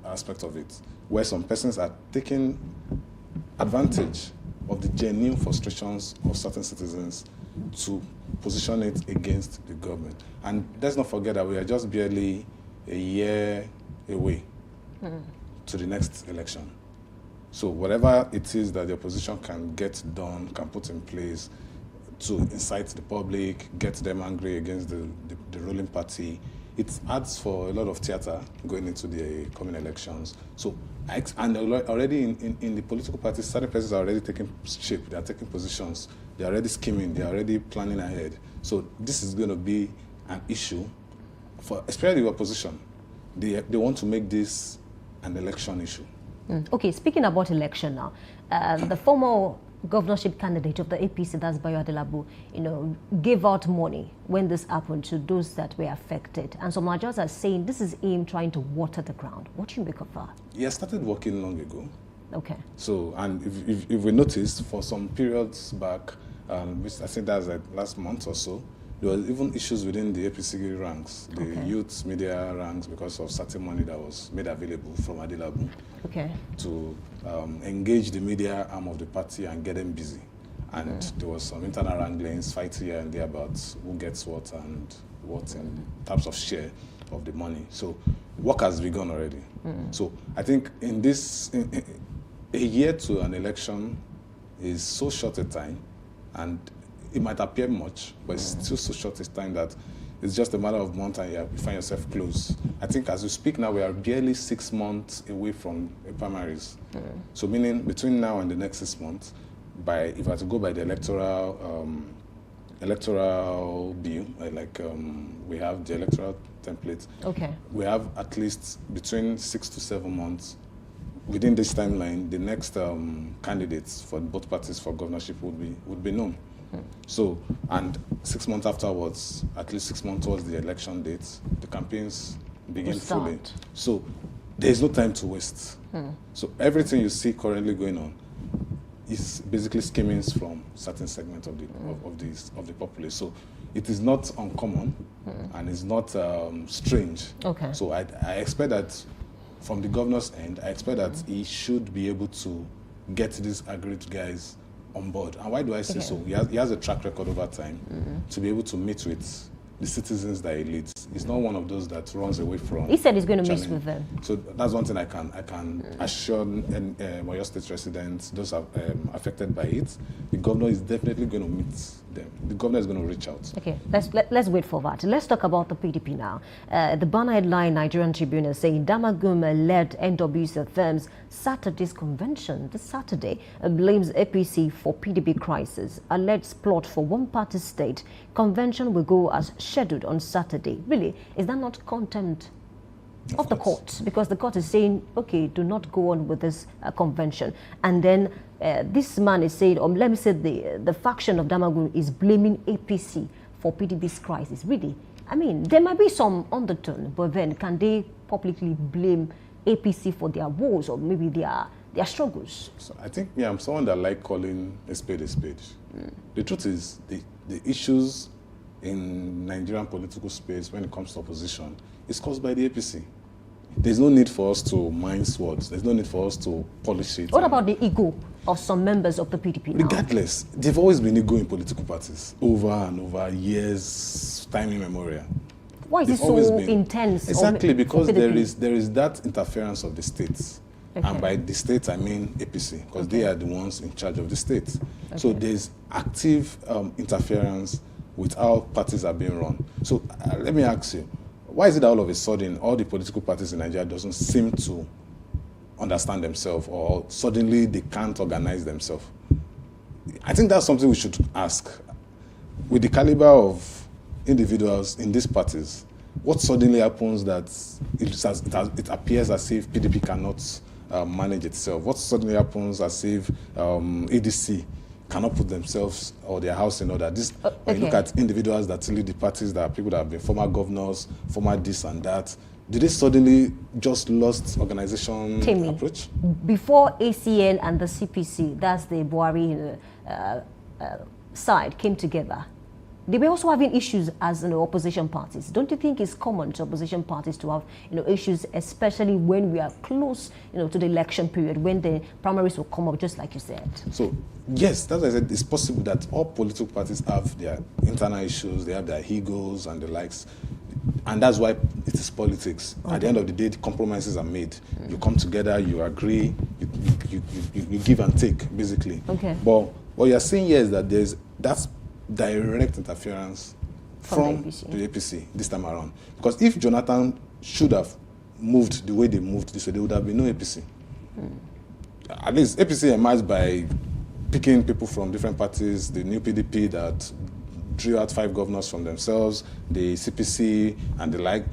F: aspect of it, where some persons are taking advantage of the genuine frustrations of certain citizens to position it against the government. And let's not forget that we are just barely a year away to the next election. So whatever it is that the opposition can get done, can put in place to incite the public, get them angry against the ruling party, it adds for a lot of theater going into the coming elections. So, and already in the political parties, certain persons are already taking shape, they are taking positions, they are already scheming, they are already planning ahead. So this is going to be an issue for, especially the opposition. They want to make this an election issue.
B: Okay, speaking about election now, the former governorship candidate of the APC, that's Bayo Adelabu, gave out money when this happened to those that were affected. And some Nigerians are saying this is him trying to water the ground. What do you make of that?
F: He has started working long ago.
B: Okay.
F: So, and if we noticed, for some periods back, which I think that's like last month or so, there were even issues within the APC ranks, the youth media ranks, because of certain money that was made available from Adelabu to engage the media arm of the party and get them busy. And there was some internal wranglings, fights here and there about who gets what and what in terms of share of the money. So work has begun already. So I think in this, a year to an election is so short a time, and it might appear much, but it's still so short a time that it's just a matter of months and you find yourself close. I think as we speak now, we are barely 6 months away from primaries. So meaning between now and the next 6 months, if I had to go by the electoral bill, we have the electoral template. We have at least between 6 to 7 months. Within this timeline, the next candidates for both parties for governorship would be known. So, and 6 months afterwards, at least 6 months towards the election date, the campaigns begin fully. So there is no time to waste. So everything you see currently going on is basically schemings from certain segments of the populace. So it is not uncommon and it's not strange. So I expect that from the governor's end, I expect that he should be able to get these aggrieved guys on board. And why do I say so? He has a track record over time to be able to meet with the citizens that he leads. He's not one of those that runs away from.
B: He said he's going to meet with them.
F: So that's one thing I can assure Oyo State residents, those affected by it. The governor is definitely going to meet them. The governor is going to reach out.
B: Okay, let's wait for that. Let's talk about the PDP now. The banner headline Nigerian Tribune is saying Damagum-led NWC firms Saturday's convention this Saturday blames APC for PDP crisis. Alleged plot for one-party state. Convention will go as scheduled on Saturday. Really, is that not contempt of the court? Because the court is saying, okay, do not go on with this convention. And then this man is saying, or let me say the faction of Damagum is blaming APC for PDP's crisis. Really, I mean, there might be some undertone, but then can they publicly blame APC for their woes or maybe their struggles?
F: So I think, I'm someone that like calling a spade a spade. The truth is, the issues in Nigerian political space when it comes to opposition is caused by the APC. There's no need for us to mine swords. There's no need for us to polish it.
B: What about the ego of some members of the PDP now?
F: Regardless, they've always been ego in political parties over and over years, time immemorial.
B: Why is it so intense?
F: Exactly, because there is that interference of the states. Okay. And by the states, I mean APC, because they are the ones in charge of the states. Okay. So there's active interference with how parties are being run. So let me ask you, why is it that all of a sudden all the political parties in Nigeria doesn't seem to understand themselves, or suddenly they can't organize themselves? I think that's something we should ask. With the caliber of individuals in these parties, what suddenly happens that it appears as if PDP cannot manage itself? What suddenly happens as if ADC cannot put themselves or their house in order? When you look at individuals that lead the parties, that are people that have been former governors, former this and that, did they suddenly just lost organization approach?
B: Before ACN and the CPC, that's the Buhari side, came together, they were also having issues as opposition parties. Don't you think it's common to opposition parties to have issues, especially when we are close to the election period, when the primaries will come up, just like you said?
F: So yes, that's why I said it's possible that all political parties have their internal issues, they have their egos and the likes, and that's why it is politics. Okay. At the end of the day, the compromises are made. You come together, you agree, you give and take, basically.
B: Okay.
F: But what you're saying here is that that's direct interference from the APC this time around. Because if Jonathan should have moved the way they moved this way, there would have been no APC. At least APC emerged by picking people from different parties, the new PDP that drew out 5 governors from themselves, the CPC and the like.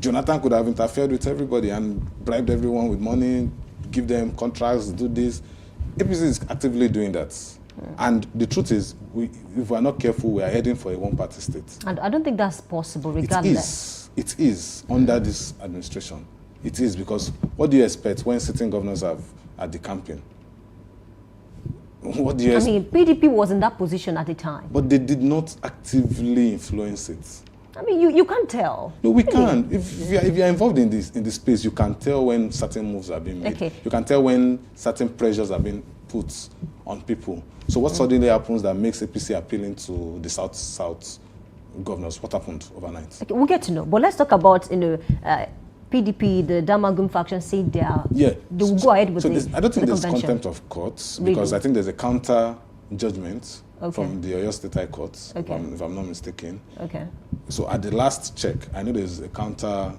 F: Jonathan could have interfered with everybody and bribed everyone with money, give them contracts, do this. APC is actively doing that. And the truth is, if we're not careful, we are heading for a one-party state.
B: And I don't think that's possible, regardless.
F: It is under this administration. It is, because what do you expect when sitting governors have at the campaign? What do you expect?
B: PDP was in that position at the time.
F: But they did not actively influence it.
B: You can't tell.
F: No, we can. If you're involved in this space, you can tell when certain moves are being made.
B: Okay.
F: You can tell when certain pressures are being put on people. So what suddenly happens that makes APC appealing to the South governors? What happened overnight?
B: Okay, we'll get to know. But let's talk about PDP, the Damagum faction, say they will go ahead with
F: it. I don't think there's contempt of courts, because I think there's a counter judgment from the Oyo State High Court, if I'm not mistaken.
B: Okay.
F: So at the last check, I know there's a counter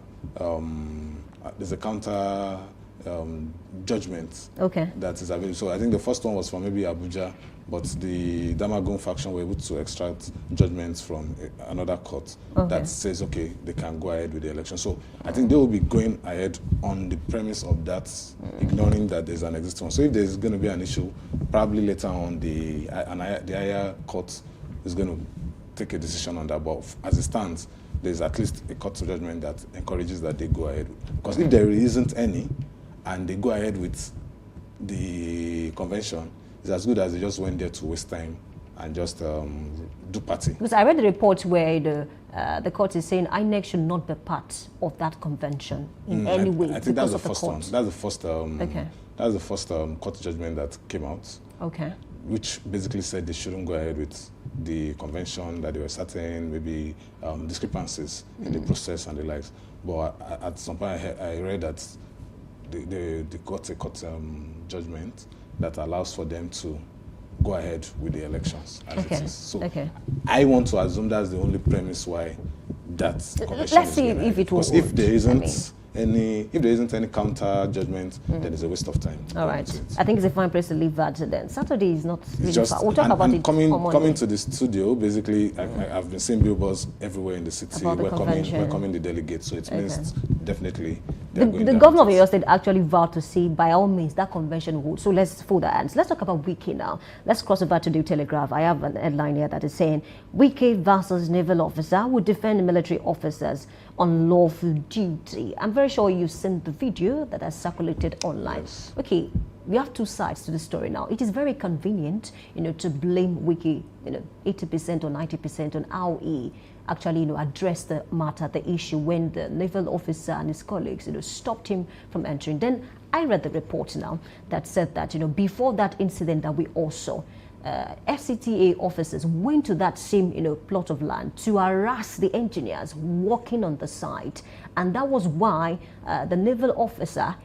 F: judgment that is available. So I think the first one was from maybe Abuja, but the Damagum faction were able to extract judgments from another court that says, okay, they can go ahead with the election. So I think they will be going ahead on the premise of that, ignoring that there's an existing one. So if there's going to be an issue, probably later on the higher court is going to take a decision on that. But as it stands, there's at least a court of judgment that encourages that they go ahead. Because if there isn't any, and they go ahead with the convention, it's as good as they just went there to waste time and just do party.
B: Because I read the report where the court is saying INEC should not be part of that convention in any way.
F: I think that's the first one. That's the first.
B: Okay.
F: That's the first court judgment that came out.
B: Okay.
F: Which basically said they shouldn't go ahead with the convention, that there were certain maybe discrepancies in the process and the likes. But at some point I read that they got a court judgment that allows for them to go ahead with the elections as it is. So I want to assume that's the only premise why that convention
B: Let's see if it will work.
F: If there isn't any counter judgment, then it's a waste of time.
B: All right. I think it's a fine place to leave that then. Saturday is not really far. We'll talk about it
F: coming to the studio, basically, I've been seeing billboards everywhere in the city welcoming the delegates. So it means definitely
B: the governor of Oyo State actually vowed to see, by all means, that convention would. So let's fold our hands. Let's talk about Wike now. Let's cross over to the Telegraph. I have an headline here that is saying, Wike versus naval officer would defend military officers on lawful duty. I'm very sure you've seen the video that has circulated online.
F: Yes.
B: Okay, we have two sides to the story now. It is very convenient, to blame Wike, 80% or 90% on how he actually, address the matter, the issue, when the naval officer and his colleagues, stopped him from entering. Then I read the report now that said that, before that incident that we all saw, FCTA officers went to that same, plot of land to harass the engineers working on the site. And that was why the naval officer,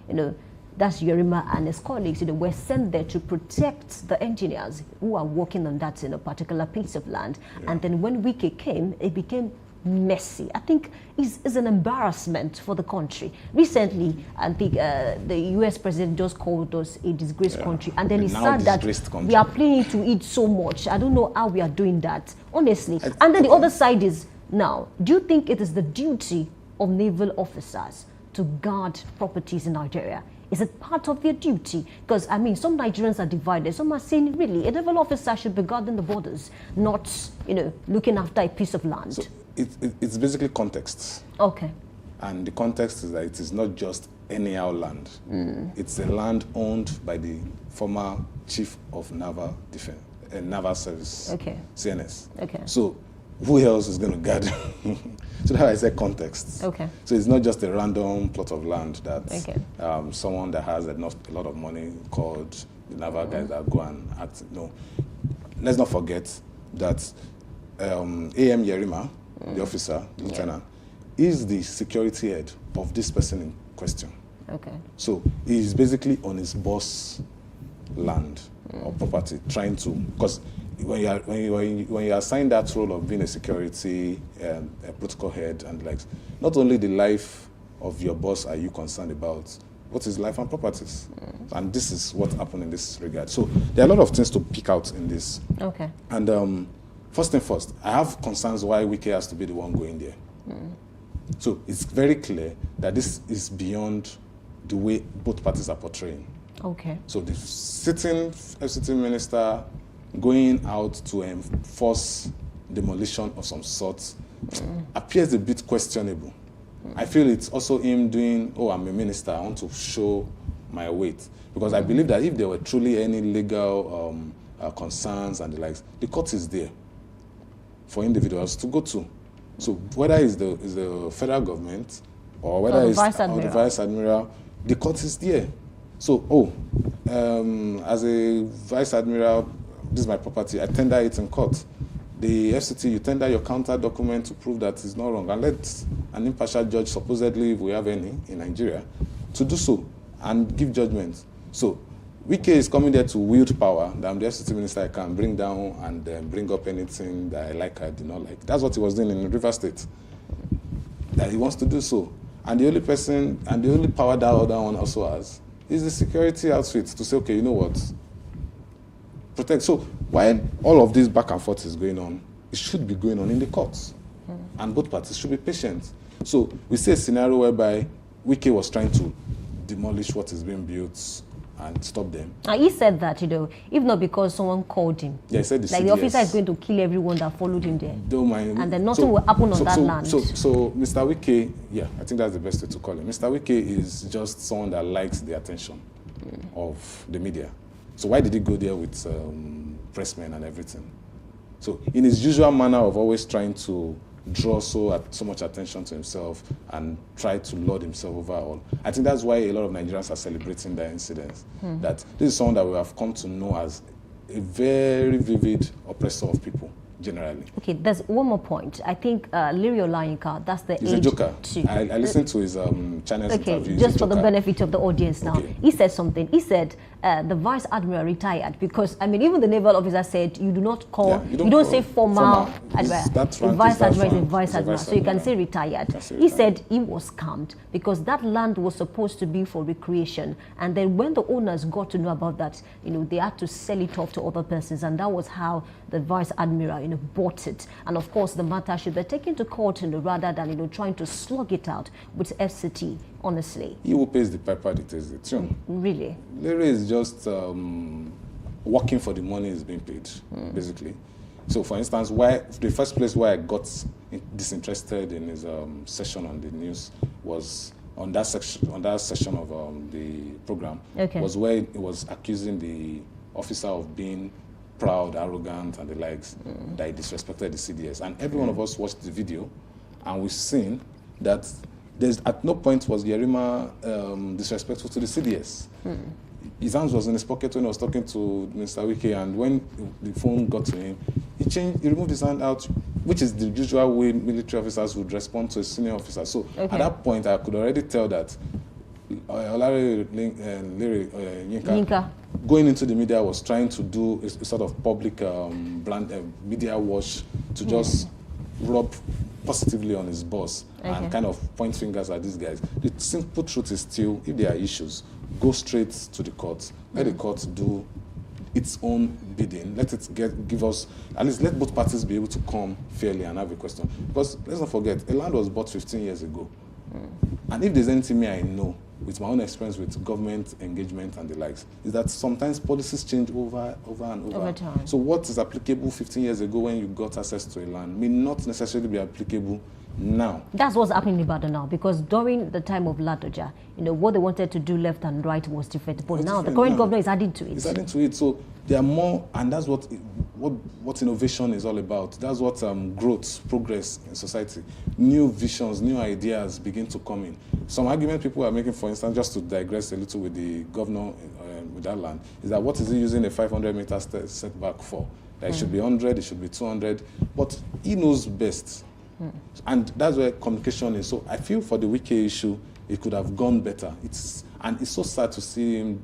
B: that's Yerima and his colleagues, were sent there to protect the engineers who are working on that particular piece of land. Yeah. And then when Wike came, it became messy. I think is an embarrassment for the country. Recently, I think the US president just called us a disgraced country, and then he said that we are playing to it so much. I don't know how we are doing that, honestly. And then the other side is, now, do you think it is the duty of naval officers to guard properties in Nigeria? Is it part of their duty? Because, I mean, some Nigerians are divided. Some are saying, really, a naval officer should be guarding the borders, not, looking after a piece of land.
F: So it's basically context.
B: Okay.
F: And the context is that it is not just anyhow land. It's a land owned by the former chief of naval defense, naval service,
B: okay,
F: CNS.
B: Okay.
F: So who else is going to guard? So that's why I said context.
B: Okay.
F: So it's not just a random plot of land that someone that has a lot of money called the naval guys that go and act. No. Let's not forget that AM Yerima, the officer, the lieutenant, is the security head of this person in question.
B: Okay.
F: So he's basically on his boss' land or property, trying to, because when you are assigned that role of being a security a protocol head and not only the life of your boss are you concerned about, what is life and properties? And this is what happened in this regard. So there are a lot of things to pick out in this.
B: Okay.
F: And first thing first, I have concerns why Wike has to be the one going there. So it's very clear that this is beyond the way both parties are portraying.
B: Okay.
F: So the sitting FCT minister going out to enforce demolition of some sort appears a bit questionable. I feel it's also him doing, I'm a minister, I want to show my weight. Because I believe that if there were truly any legal concerns and the likes, the court is there for individuals to go to. So whether it's the federal government or whether it's the vice admiral, the court is there. So, as a vice admiral, this is my property, I tender it in court. The FCT, you tender your counter document to prove that it's not wrong. And let an impartial judge, supposedly if we have any in Nigeria, to do so and give judgment. So Wike is coming there to wield power. That I'm the FCT minister, I can bring down and bring up anything that I like, I do not like. That's what he was doing in River State. That he wants to do so. And the only person, and the only power that other one also has, is the security outfit to say, okay, you know what? Protect. So while all of this back and forth is going on, it should be going on in the courts. And both parties should be patient. So we see a scenario whereby Wike was trying to demolish what is being built and stop them.
B: He said that, if not because someone called him.
F: Yeah, he said
B: the officer is going to kill everyone that followed him there.
F: Don't mind.
B: And then nothing will happen on that land.
F: So Mr. Wike, I think that's the best way to call him. Mr. Wike is just someone that likes the attention of the media. So why did he go there with pressmen and everything? So in his usual manner of always trying to draw so much attention to himself and try to lord himself over all, I think that's why a lot of Nigerians are celebrating that incident. That this is someone that we have come to know as a very vivid oppressor of people, generally.
B: Okay, there's one more point. I think Larry Olayinka, that's the
F: He's a joker. I listened to his channel's interview.
B: Just for the benefit of the audience now. Okay. He said something. He said the vice admiral retired because, even the naval officer said you do not call, you don't say formal admiral. The vice admiral is a vice admiral. So you can say retired. He said he was scammed because that land was supposed to be for recreation. And then when the owners got to know about that, they had to sell it off to other persons. And that was how the vice admiral, bought it. And of course, the matter should be taken to court, rather than, trying to slug it out with FCT, honestly.
F: He who pays the piper dictates the tune.
B: Really?
F: Larry is just working for the money is being paid, basically. So, for instance, the first place why I got disinterested in his session on the news was on that session of the program, was where he was accusing the officer of being proud, arrogant, and the likes, that he disrespected the CDS. And every one of us watched the video, and we've seen that at no point was Yerima disrespectful to the CDS. His hands was in his pocket when he was talking to Mr. Wike, and when the phone got to him, he removed his hand out, which is the usual way military officers would respond to a senior officer. So at that point, I could already tell that Olare Yinka going into the media was trying to do a sort of public media wash to just rub positively on his boss and kind of point fingers at these guys. The simple truth is still, if there are issues, go straight to the court. Let the court do its own bidding. Let it give us, at least let both parties be able to come fairly and have a question. Because let's not forget, a land was bought 15 years ago. And if there's anything I know, with my own experience with government engagement and the likes, is that sometimes policies change over and over
B: time.
F: So what is applicable 15 years ago when you got access to a land may not necessarily be applicable now.
B: That's what's happening in Ibadan now, because during the time of Ladoja, what they wanted to do left and right was different. But now the current governor is adding to it.
F: It's adding to it. So there are more, and that's what innovation is all about. That's what growth, progress in society. New visions, new ideas begin to come in. Some argument people are making, for instance, just to digress a little with the governor with that land, is that what is he using a 500-meter setback for? That it should be 100, it should be 200, but he knows best. And that's where communication is. So I feel for the Wike issue, it could have gone better. It's so sad to see him,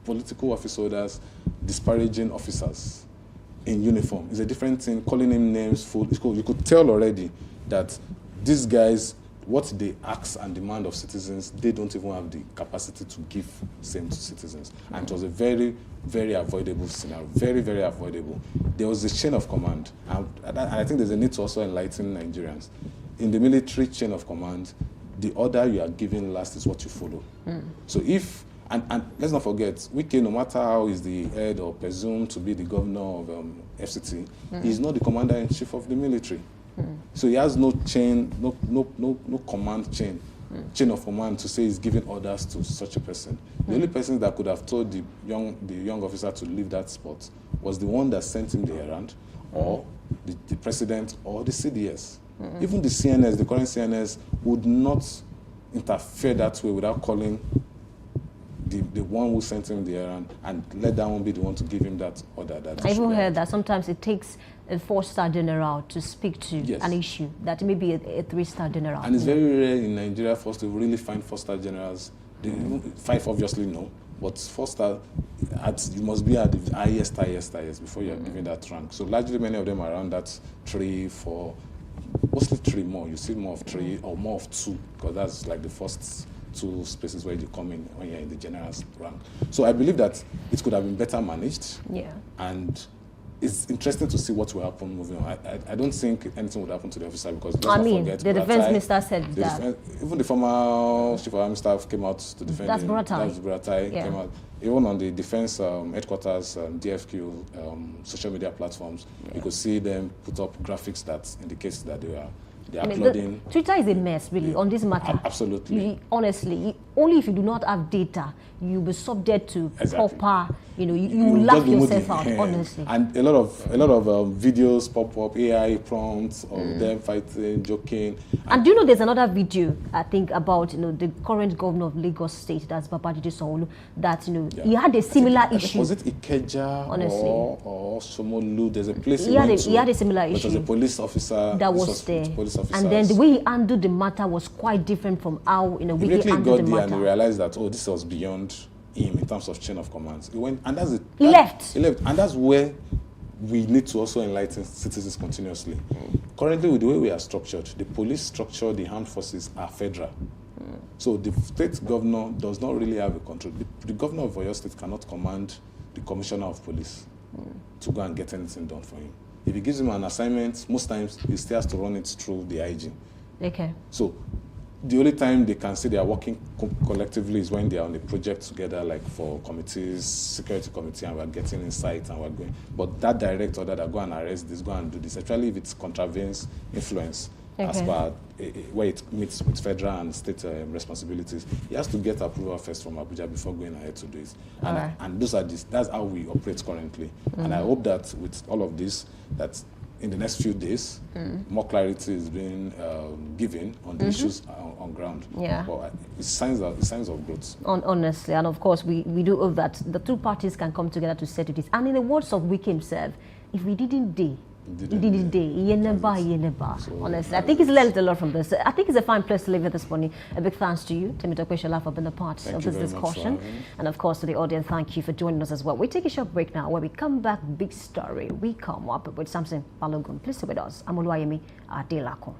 F: political office holders disparaging officers in uniform. It's a different thing, calling him names, you could tell already that these guys, what they ask and demand of citizens, they don't even have the capacity to give same to citizens. And it was a very, very avoidable scenario, very, very avoidable. There was a chain of command, and I think there's a need to also enlighten Nigerians. In the military chain of command, the order you are given last is what you follow. So if, and let's not forget, Wike, no matter how is the head or presumed to be the governor of FCT, he's not the commander-in-chief of the military. So he has no chain, no command chain of command to say he's giving orders to such a person. The only person that could have told the young officer to leave that spot was the one that sent him the errand, or the president, or the CDS. Even the CNS, the current CNS, would not interfere that way without calling the one who sent him the errand and let that one be the one to give him that order.
B: I even heard that sometimes it takes a 4-star general to speak to an issue that may be a 3-star general.
F: And it's very rare in Nigeria for us to really find 4-star generals. 5 obviously no, but 4-star, you must be at the highest before you are given that rank. So largely many of them are around that 3, 4, mostly 3 more. You see more of 3 or more of 2, because that's like the first 2 spaces where you come in when you're in the general's rank. So I believe that it could have been better managed. And it's interesting to see what will happen moving on. I don't think anything would happen to the officer, because let's not forget,
B: the defense minister said that.
F: Even the former chief of army staff came out to defend him. That's Buratai. Came out. Even on the defense headquarters, DFQ social media platforms, you could see them put up graphics that indicates that they are uploading.
B: Twitter is a mess, really, on this matter.
F: Absolutely.
B: Honestly, only if you do not have data, you'll be subject to proper, you laugh yourself out, honestly.
F: And a lot of videos pop up, AI prompts of them fighting, joking.
B: And do you know there's another video, I think, about, the current governor of Lagos State, that's Babajide Sanwo-Olu, that, he had a similar issue.
F: Was it Ikeja or Somolu? There's a place
B: he had a similar issue.
F: It was a police officer
B: that was there. And then the way he handled the matter was quite different from how, Wike handled the matter.
F: And he realized that, this was beyond him in terms of chain of commands. He went, and
B: he left.
F: And that's where we need to also enlighten citizens continuously. Currently, with the way we are structured, the police structure, the armed forces are federal. So the state governor does not really have a control. The governor of Oyo State cannot command the commissioner of police to go and get anything done for him. If he gives him an assignment, most times he still has to run it through the IG.
B: Okay.
F: So the only time they can say they are working collectively is when they are on a project together, like for committees, security committee, and we're getting insight and we're going. But that direct order that go and arrest this, go and do this, especially if it contravenes influence, as per where it meets with federal and state responsibilities. He has to get approval first from Abuja before going ahead to do it. And that's how we operate currently. And I hope that with all of this, that in the next few days, more clarity is being given on the issues on ground.
B: Yeah.
F: But it's signs of growth.
B: Honestly, and of course, we do hope that the two parties can come together to settle this. And in the words of Wike himself, if we didn't day, honestly, I think he's learned a lot from this. I think it's a fine place to leave it this morning. A big thanks to you, Temitope Shola, for being a part of this discussion. And of course, to the audience, thank you for joining us as well. We take a short break now. When we come back, big story. We come up with something Balogun. Please stay with us. I'm Oluwayemi Adelakun.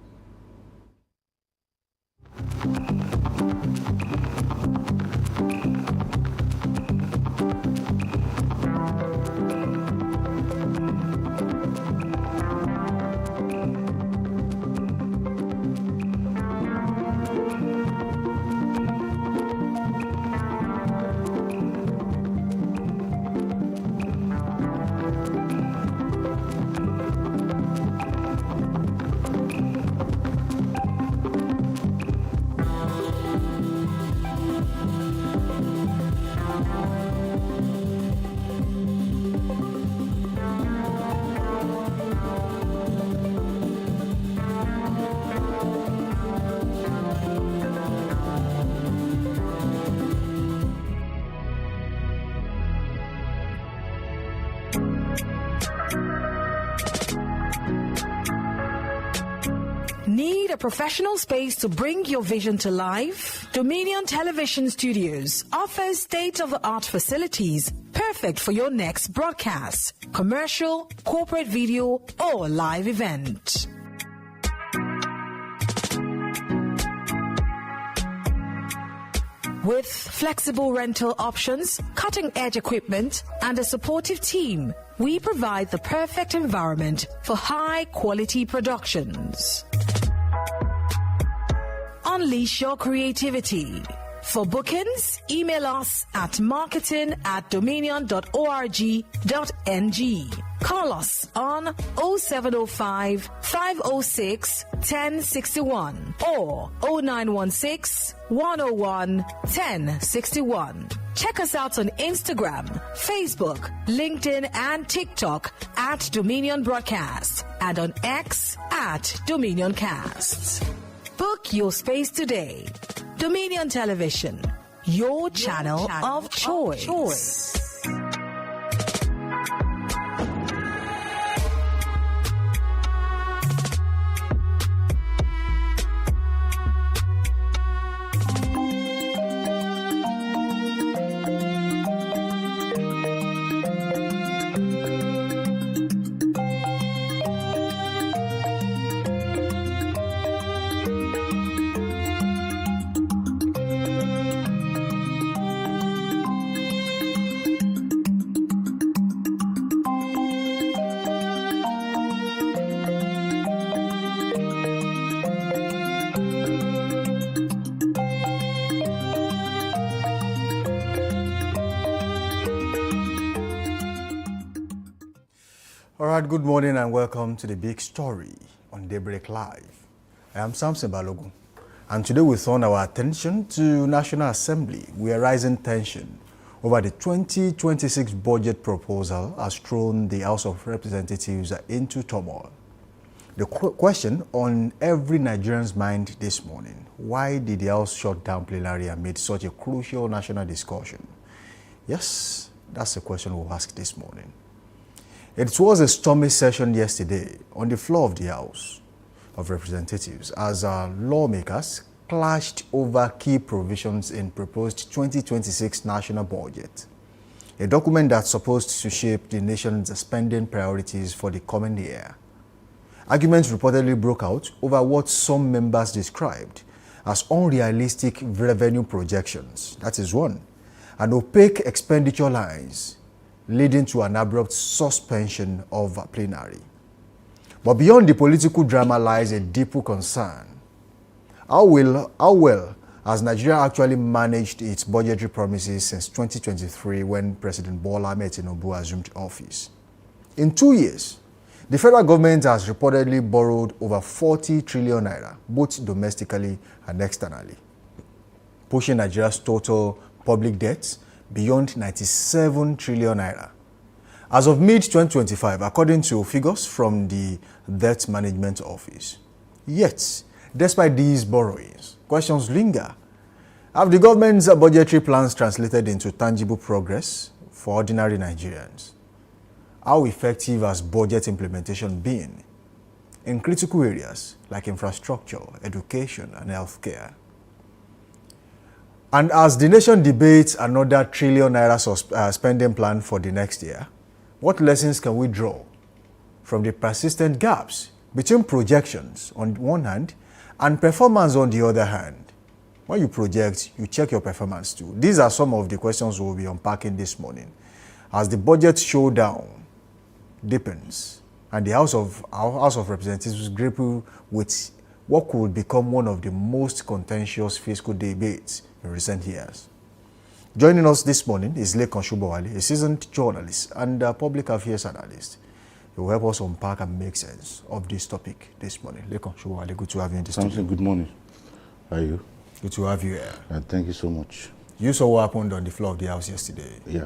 E: Need a professional space to bring your vision to life? Dominion Television Studios offers state-of-the-art facilities perfect for your next broadcast, commercial, corporate video, or live event. With flexible rental options, cutting-edge equipment, and a supportive team, we provide the perfect environment for high-quality productions. Unleash your creativity. For bookings, email us at marketing@dominion.org.ng. Call us on 0705 506 1061 or 0916 101 1061. Check us out on Instagram, Facebook, LinkedIn, and TikTok at Dominion Broadcast, and on X at Dominion Cast. Book your space today. Dominion Television, your channel of choice.
A: All right, good morning and welcome to the big story on Daybreak Live. I am Samson Balogun, and today we turn our attention to National Assembly, where rising tension over the 2026 budget proposal has thrown the House of Representatives into turmoil. The question on every Nigerian's mind this morning: why did the House shut down plenary amid such a crucial national discussion? Yes, that's the question we'll ask this morning. It was a stormy session yesterday on the floor of the House of Representatives as our lawmakers clashed over key provisions in proposed 2026 national budget, a document that's supposed to shape the nation's spending priorities for the coming year. Arguments reportedly broke out over what some members described as unrealistic revenue projections, that is one, and opaque expenditure lines, leading to an abrupt suspension of plenary. But beyond the political drama lies a deeper concern. How well has Nigeria actually managed its budgetary promises since 2023 when President Bola Ahmed Tinubu assumed office? In 2 years, The federal government has reportedly borrowed over 40 trillion naira, both domestically and externally, pushing Nigeria's total public debt beyond 97 trillion naira. As of mid-2025, according to figures from the Debt Management Office. Yet, despite these borrowings, questions linger. Have the government's budgetary plans translated into tangible progress for ordinary Nigerians? How effective has budget implementation been in critical areas like infrastructure, education, and healthcare? And as the nation debates another trillion naira spending plan for the next year, what lessons can we draw from the persistent gaps between projections on one hand and performance on the other hand? When you project, you check your performance too. These are some of the questions we'll be unpacking this morning. As the budget showdown deepens and the House of Representatives grapple with what could become one of the most contentious fiscal debates in recent years. Joining us this morning is Lekon Shubowale, a seasoned journalist and a public affairs analyst. He will help us unpack and make sense of this topic this morning. Lekon Shubowale, good to have you in this studio.
G: Good morning. How are you?
A: Good to have you here.
G: Thank you so much.
A: You saw what happened on the floor of the House yesterday.
G: Yeah.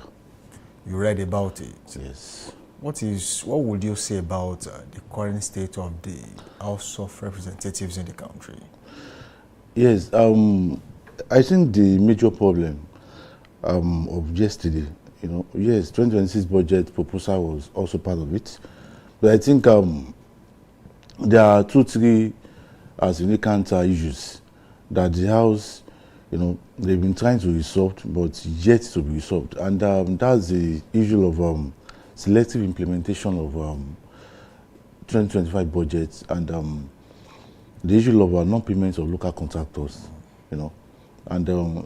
A: You read about it.
G: Yes.
A: What would you say about the current state of the House of Representatives in the country?
G: Yes, I think the major problem of yesterday, yes, 2026 budget proposal was also part of it. But I think there are 2-3 significant issues that the House, they've been trying to resolve, but yet to be resolved. And that's the issue of selective implementation of 2025 budgets and the issue of non-payment of local contractors, and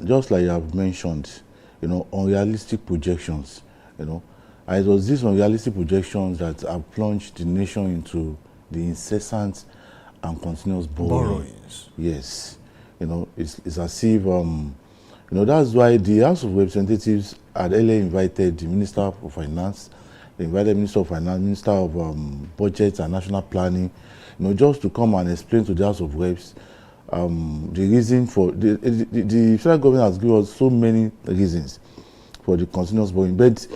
G: just like I've mentioned, unrealistic projections, and it was these unrealistic projections that have plunged the nation into the incessant and continuous borrowings. Yes, it's as if that's why the House of Representatives had earlier invited the Minister of Finance. They invited Minister of Finance, Minister of Budget and National Planning, just to come and explain to the House of Reps the reason for the federal government has given us so many reasons for the continuous borrowing. But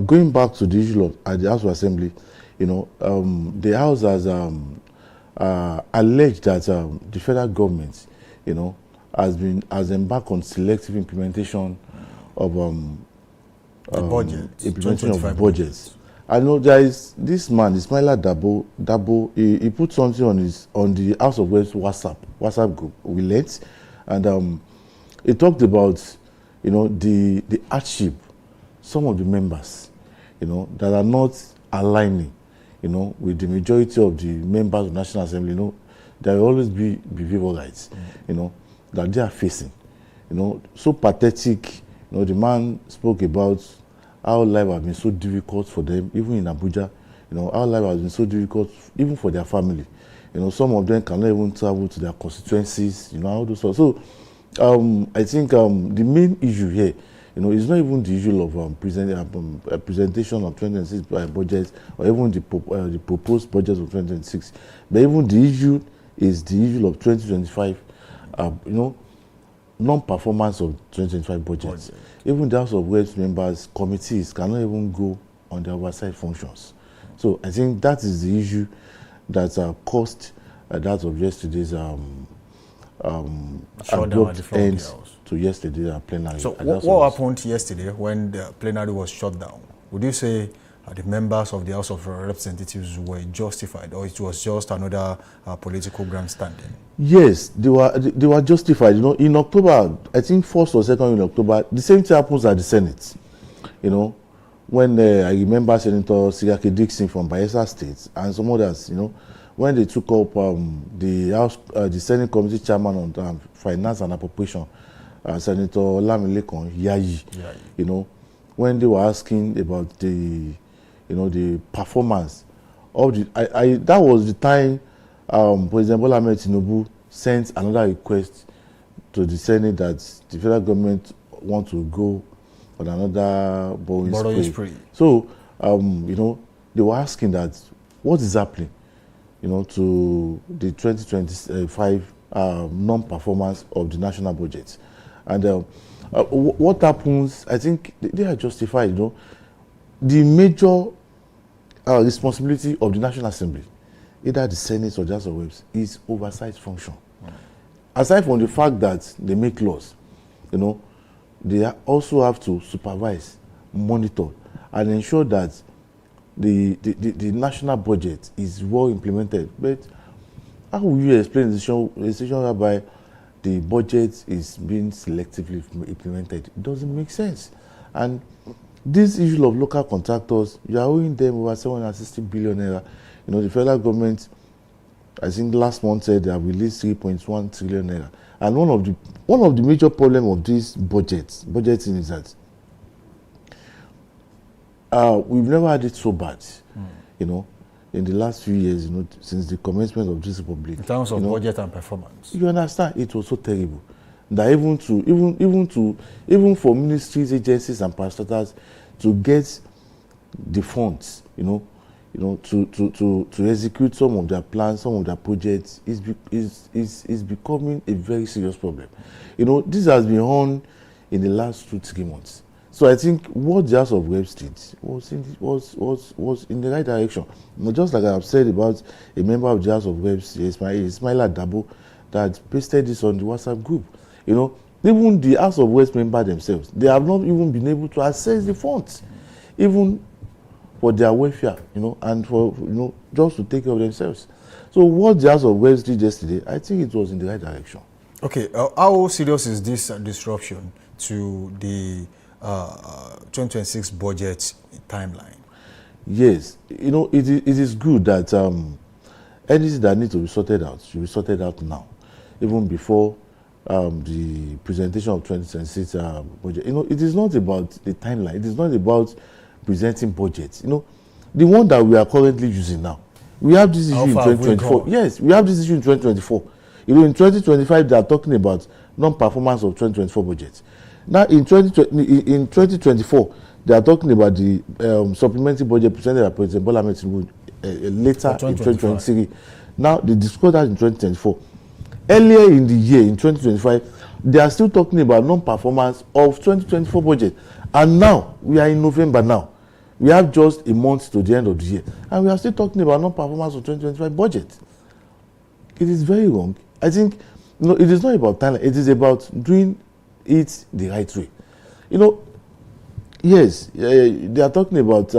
G: going back to the issue at the House of Assembly, the House has alleged that the federal government, has embarked on selective implementation of
A: the budget,
G: implementation of budgets. I know there is this man, Ismaila Dabo. He put something on the House of Reps WhatsApp group. We let, and he talked about the hardship some of the members that are not aligning with the majority of the members of National Assembly. There will always be behavioral rights that they are facing. So pathetic. The man spoke about how life has been so difficult for them, even in Abuja. How life has been so difficult even for their family. Some of them cannot even travel to their constituencies. All those stuff. So I think the main issue here, is not even the issue of presentation of 2026 budget or even the proposed budget of 2026, but even the issue is the issue of 2025. Non-performance of 2025 budgets. Even the House of Reps members, committees cannot even go on their oversight functions. So I think that is the issue that caused that of yesterday's abrupt end to yesterday's plenary.
A: So what happened yesterday when the plenary was shut down? Would you say the members of the House of Representatives were justified, or it was just another political grandstanding? Yes,
G: they were justified. In October, I think 1st or 2nd in October, the same thing happens at the Senate. When I remember Senator Sigake Dixon from Bayelsa State and some others, when they took up the Senate Committee Chairman on Finance and Appropriation, Senator Olamilekon Yayi, when they were asking about the performance of that was the time President Bola Ahmed Tinubu sent another request to the Senate that the federal government want to go on another borrowing spree. So, they were asking that what is happening, to the 2025 non-performance of the national budget. And what happens, I think they are justified, the major responsibility of the National Assembly, either the Senate or the House of Reps, is oversight function. Aside from the fact that they make laws, they also have to supervise, monitor, and ensure that the national budget is well implemented. But how will you explain a situation whereby the budget is being selectively implemented? It doesn't make sense. And this issue of local contractors, you are owing them over 760 billion naira. The federal government, I think last month, said they have released 3.1 trillion naira. And one of the major problems of this budgeting is that we've never had it so bad, in the last few years, since the commencement of this republic.
A: In terms of budget and performance.
G: You understand? It was so terrible that even for ministries, agencies, and parastatals to get the funds, to execute some of their plans, some of their projects, is becoming a very serious problem. This has been on in the last 2-3 months. So I think what the House of Reps did was in the right direction. Just like I have said about a member of the House of Reps, Ismaila Dabo, that pasted this on the WhatsApp group. Even the House of Reps members themselves, they have not even been able to access the funds, even for their welfare, and for, just to take care of themselves. So what the House of Reps did yesterday, I think it was in the right direction. Okay,
A: how serious is this disruption to the 2026 budget timeline?
G: Yes, it is good that anything that needs to be sorted out should be sorted out now, even before the presentation of 2026 budget. It is not about the timeline. It is not about presenting budgets. The one that we are currently using now, we have this issue in 2024. Yes, we have this issue in 2024. In 2025, they are talking about non-performance of 2024 budget. Now, in 2024, they are talking about the supplementary budget presented by President Bola Ahmed Tinubu later in 2023. Now, they discussed that in 2024. Earlier in the year, in 2025, they are still talking about non-performance of 2024 budget. And now, we are in November now. We have just a month to the end of the year. And we are still talking about non-performance of 2025 budget. It is very wrong. I think, it is not about talent. It is about doing it the right way. Yes, they are talking about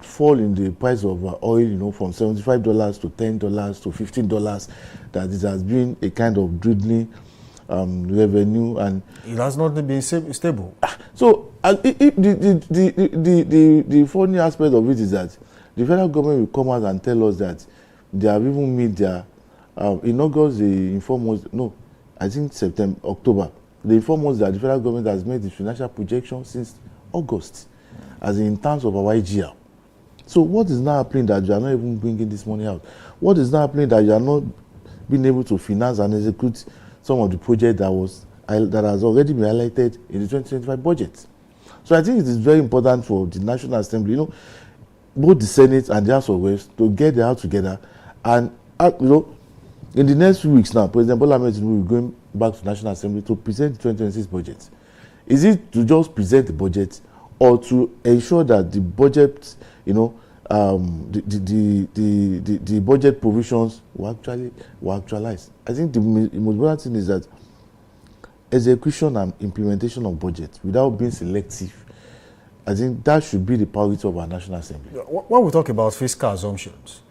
G: fall in the price of oil, from $75 to $10 to $15. That it has been a kind of dwindling revenue, and
A: it has not been stable.
G: So, the funny aspect of it is that the federal government will come out and tell us that they have even made their in August they inform us. No, I think October. They inform us that the federal government has made its financial projections since August, as in terms of our IGR. So what is now happening that you are not even bringing this money out? What is now happening that you are not being able to finance and execute some of the project that has already been highlighted in the 2025 budget? So I think it is very important for the National Assembly, both the Senate and the House of Reps, to get their house together. And in the next few weeks now, President Bola Ahmed Tinubu will be going back to the National Assembly to present the 2026 budget. Is it to just present the budget, or to ensure that the budget, the budget provisions were actualized? I think the most important thing is that execution and implementation of budget without being selective, I think that should be the priority of our National Assembly.
A: When we talk about fiscal assumptions,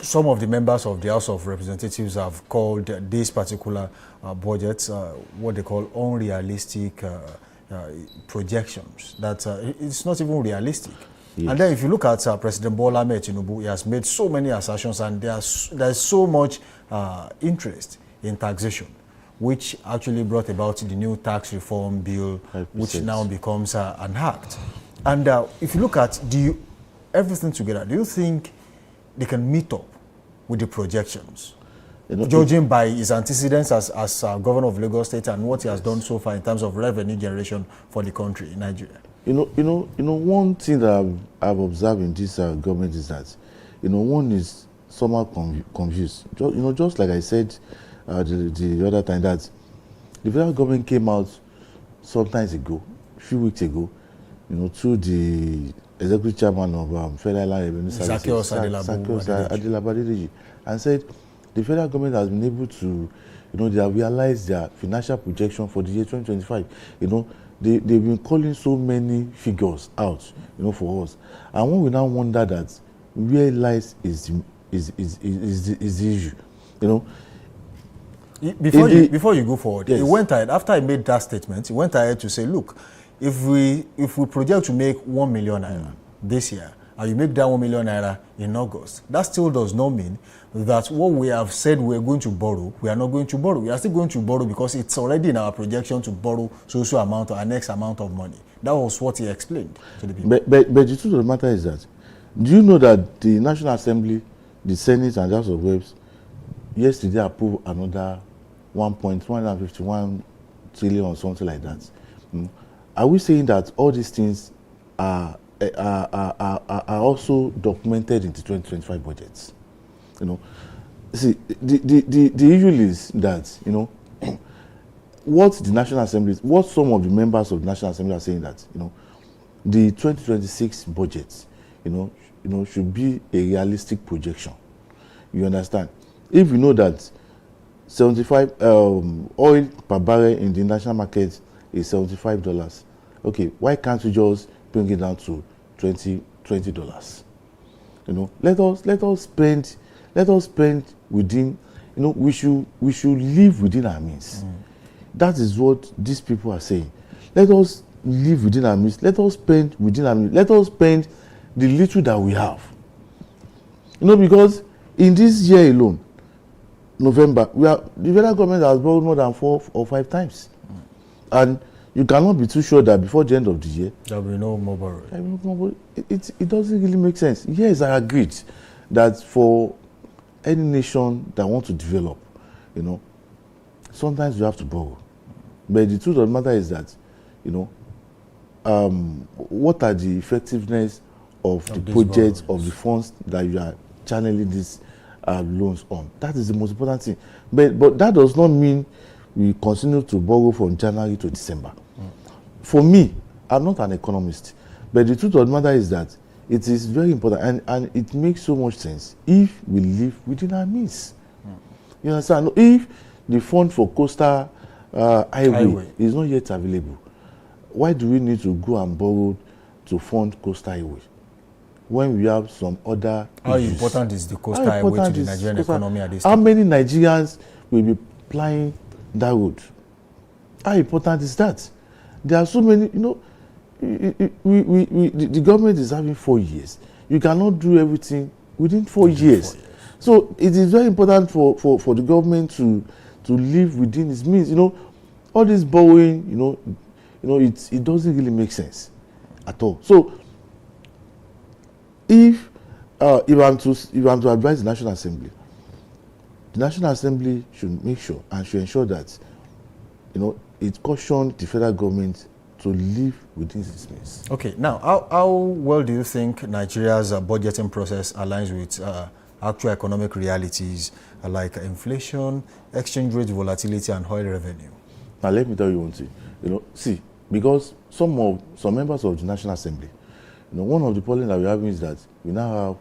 A: some of the members of the House of Representatives have called this particular budget what they call unrealistic projections, that it's not even realistic. Yes. And then if you look at President Bola Ahmed Tinubu, he has made so many assertions, and there's so much interest in taxation, which actually brought about the new tax reform bill, 5%. Which now becomes an act. And if you look at everything together, do you think they can meet up with the projections, judging by his antecedents as governor of Lagos State and what he has done so far in terms of revenue generation for the country in Nigeria?
G: One thing that I've observed in this government is that, one is somehow confused. Just like I said the other time, that the federal government came out sometimes ago, a few weeks ago, through the executive chairman of Federal Revenue Services, Adelabadeji, and said the federal government has been able to, they have realized their financial projection for the year 2025. They've been calling so many figures out, for us. And when we now wonder that where lies is the issue,
A: Before you go forward,
G: yes.
A: He went ahead, after he made that statement, he went ahead to say, look, if we project to make 1 million naira this year, and you make that 1 million naira in August, that still does not mean that what we have said we're going to borrow, we are not going to borrow. We are still going to borrow because it's already in our projection to borrow so amount or an X amount of money. That was what he explained to the people.
G: But the truth of the matter is that, do you know that the National Assembly, the Senate and the House of Reps yesterday approved another 1.151 trillion or something like that? Are we saying that all these things are also documented in the 2025 budgets? See, the issue is that, what the National Assembly, what some of the members of the National Assembly are saying, that, the 2026 budget, should be a realistic projection. You understand? If you know that 75 oil per barrel in the international market is $75, okay, why can't we just bring it down to $20? Let us spend within, we should live within our means. That is what these people are saying. Let us live within our means. Let us spend within our means. Let us spend the little that we have. Because in this year alone, November, the federal government has borrowed more than 4 or 5 times. And you cannot be too sure that before the end of the year
A: there will be no more borrowing.
G: It doesn't really make sense. Yes, I agreed that for any nation that wants to develop, sometimes you have to borrow. But the truth of the matter is that, what are the effectiveness of the projects, of the funds that you are channeling these loans on? That is the most important thing. But that does not mean we continue to borrow from January to December. For me, I'm not an economist, but the truth of the matter is that it is very important, and it makes so much sense if we live within our means. You understand? If the fund for coastal highway is not yet available, why do we need to go and borrow to fund coastal highway when we have some other
A: How
G: issues?
A: important is the coastal highway to the Nigerian economy at this time?
G: How many Nigerians will be plying that road? How important is that? There are so many, the government is having 4 years. You cannot do everything within 4 years. So it is very important for the government to live within its means. All this borrowing, it doesn't really make sense at all. So if I'm to advise the National Assembly should make sure and should ensure that, it cautioned the federal government to live within its means.
A: Okay, now, how well do you think Nigeria's budgeting process aligns with actual economic realities like inflation, exchange rate volatility, and oil revenue?
G: Now, let me tell you one thing. See, because some members of the National Assembly, one of the problems that we're having is that we now have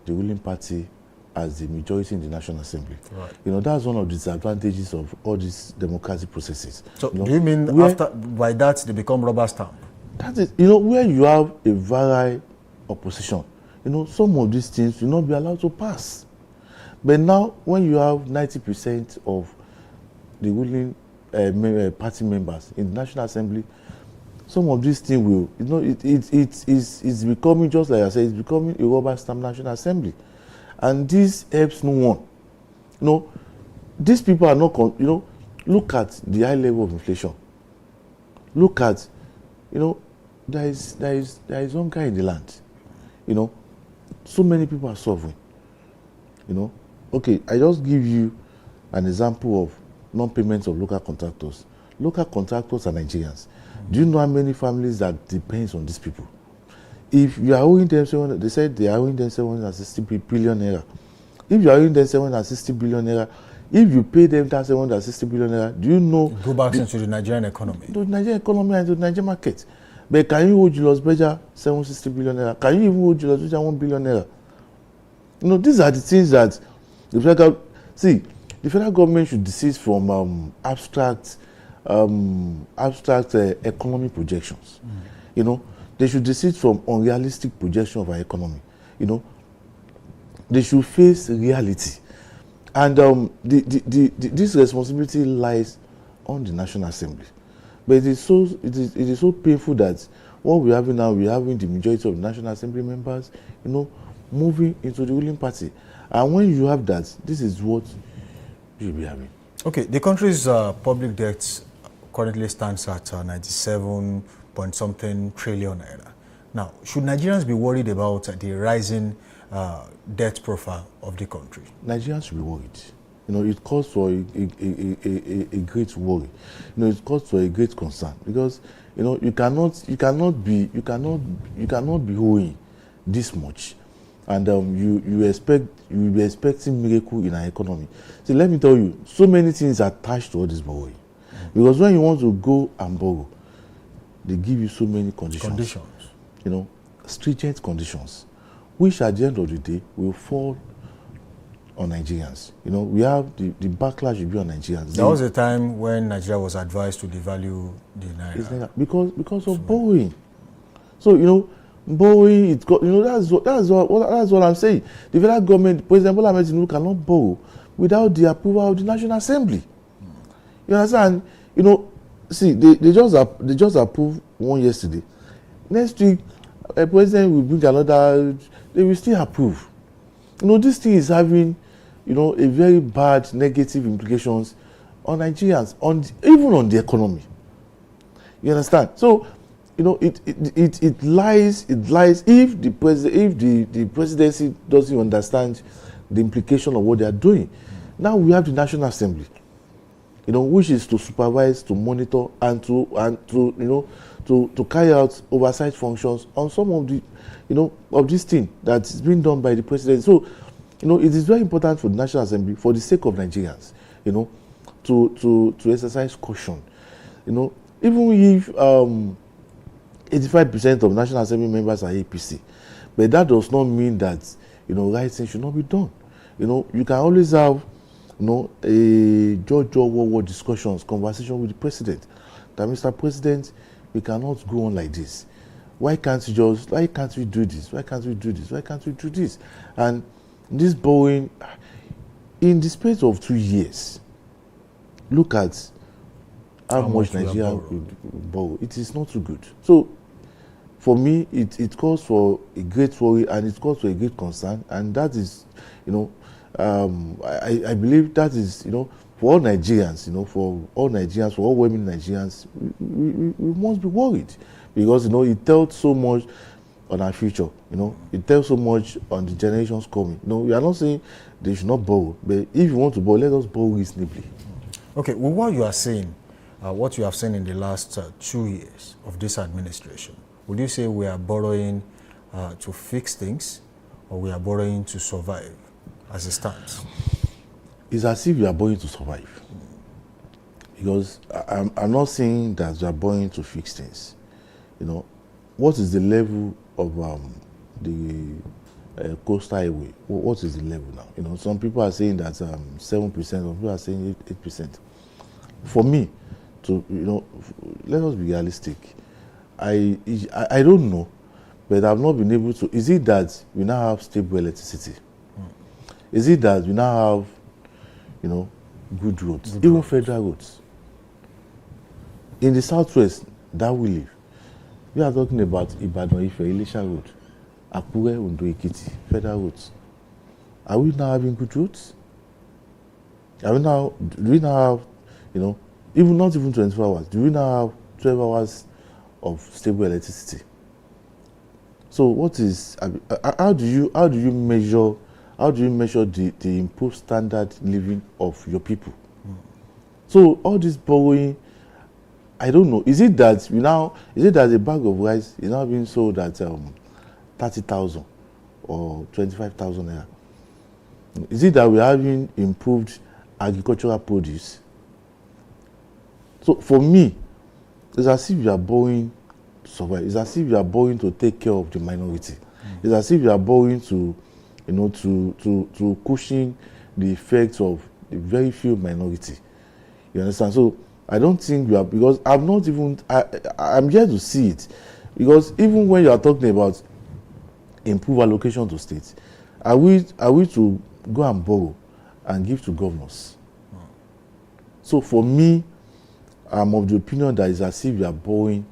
G: the ruling party as the majority in the National Assembly. Right. That's one of the disadvantages of all these democratic processes.
A: So, do you mean by that they become rubber stamp?
G: That is, where you have a varied opposition, some of these things will not be allowed to pass. But now, when you have 90% of the ruling party members in the National Assembly, some of these things will, it's becoming, just like I said, it's becoming a rubber stamp National Assembly. And this helps no one. These people are not, look at the high level of inflation. Look at, there is hunger in the land. So many people are suffering. Okay, I just give you an example of non-payments of local contractors. Local contractors are Nigerians. Do you know how many families that depends on these people? if you are owing them they said they are owing them 760 billion naira. If you are owing them 760 billion naira, if you pay them that 760 billion naira, do you know?
A: Go back into the Nigerian economy.
G: The Nigerian economy and the Nigerian market. But can you hold Julius Berger 760 billion naira? Can you even hold Julius Berger 1 billion naira? You know, these are the things that the federal government should desist from abstract economic projections. You know, they should desist from unrealistic projection of our economy. You know, they should face reality, and this responsibility lies on the National Assembly. But it is so painful that what we have now, we are having the majority of National Assembly members, you know, moving into the ruling party, and when you have that, this is what you should be having.
A: Okay, the country's public debt currently stands at 97 point something trillion naira. Now, should Nigerians be worried about the rising debt profile of the country?
G: Nigerians should be worried. You know, it calls for a great worry. You know, it calls for a great concern, because you know you cannot be owing this much, and you will be expecting miracle in our economy. See, let me tell you, so many things are attached to all this borrowing, because when you want to go and borrow, they give you so many conditions. You know, stringent conditions, which at the end of the day will fall on Nigerians. You know, we have the backlash will be on Nigerians.
A: There was a time when Nigeria was advised to devalue the naira
G: because of borrowing. So you know, borrowing, it got, you know, that's what I'm saying. The federal government, President Bola Ahmed Tinubu, cannot borrow without the approval of the National Assembly. You understand? You know, see, they just approved one yesterday. Next week, a president will bring another. They will still approve. You know, this thing is having, you know, a very bad negative implications on Nigerians, even on the economy. You understand? So, you know, it lies if the presidency doesn't understand the implication of what they are doing. Now we have the National Assembly, you know, which is to supervise, to monitor, and to you know, to carry out oversight functions on some of the, you know, of this thing that is being done by the president. So, you know, it is very important for the National Assembly, for the sake of Nigerians, you know, to exercise caution. You know, even if 85% of National Assembly members are APC, but that does not mean that, you know, right things should not be done. You know, you can always have, you know, a War discussions, conversation with the president. That, Mr. President, we cannot go on like this. Why can't we do this? Why can't we do this? Why can't we do this? And this borrowing, in the space of 2 years, look at how much Nigeria will borrow. It is not too good. So, for me, it calls for a great worry, and it calls for a great concern, and that is, you know, I believe that is, you know, for all Nigerians, you know, for all women Nigerians, we must be worried, because, you know, it tells so much on our future. You know, it tells so much on the generations coming. You know, we are not saying they should not borrow, but if you want to borrow, let us borrow reasonably.
A: Okay, well, what you are saying, what you have seen in the last 2 years of this administration, would you say we are borrowing to fix things, or we are borrowing to survive as it stands?
G: It's as if you are borrowing to survive. Because I'm not saying that you are borrowing to fix things. You know, what is the level of the coastal highway? What is the level now? You know, some people are saying that 7%, some people are saying 8%. For me, you know, let us be realistic. I don't know, but I've not been able to. Is it that we now have stable electricity? Is it that we now have, you know, good roads, even federal roads? In the southwest that we live, we are talking about Ibadan, Ife, Ilesha Road, Akure, Ondo, Ekiti, federal roads. Are we now having good roads? Do we now have, you know, not even 24 hours, do we now have 12 hours of stable electricity? So what is, how do you measure the improved standard living of your people? So all this borrowing, I don't know. Is it that the bag of rice is now being sold at 30,000 or 25,000 naira? Is it that we're having improved agricultural produce? So for me, it's as if you are borrowing to survive. It's as if you are borrowing to take care of the minority. It's as if you are borrowing to, to cushion the effects of the very few minority. You understand? So I don't think you are, because I'm not even, I'm here to see it. Because even when you are talking about improve allocation to states, are we to go and borrow and give to governors? So for me, I'm of the opinion that it's as if you are borrowing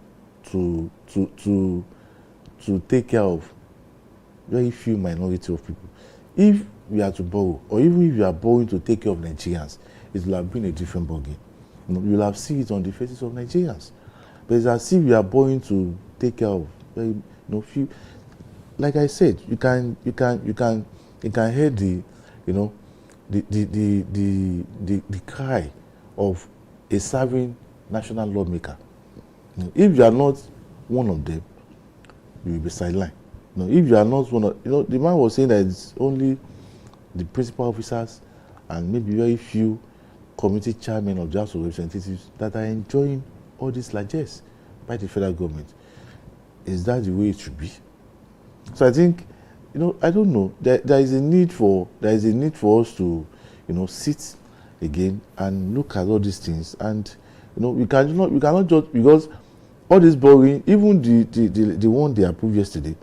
G: to take care of very few minority of people. If we are to borrow, or even if you are borrowing to take care of Nigerians, it will have been a different ballgame. You will have seen it on the faces of Nigerians. But it's as if you are borrowing to take care of very few. Like I said, you can hear the the cry of a serving national lawmaker. If you are not one of them, you will be sidelined. If you are not one of, the man was saying that it's only the principal officers and maybe very few committee chairmen of the House of Representatives that are enjoying all these largesse by the federal government. Is that the way it should be? So I think, I don't know. There is a need for us to, sit again and look at all these things. And we cannot just, because all this borrowing, even the one they approved yesterday,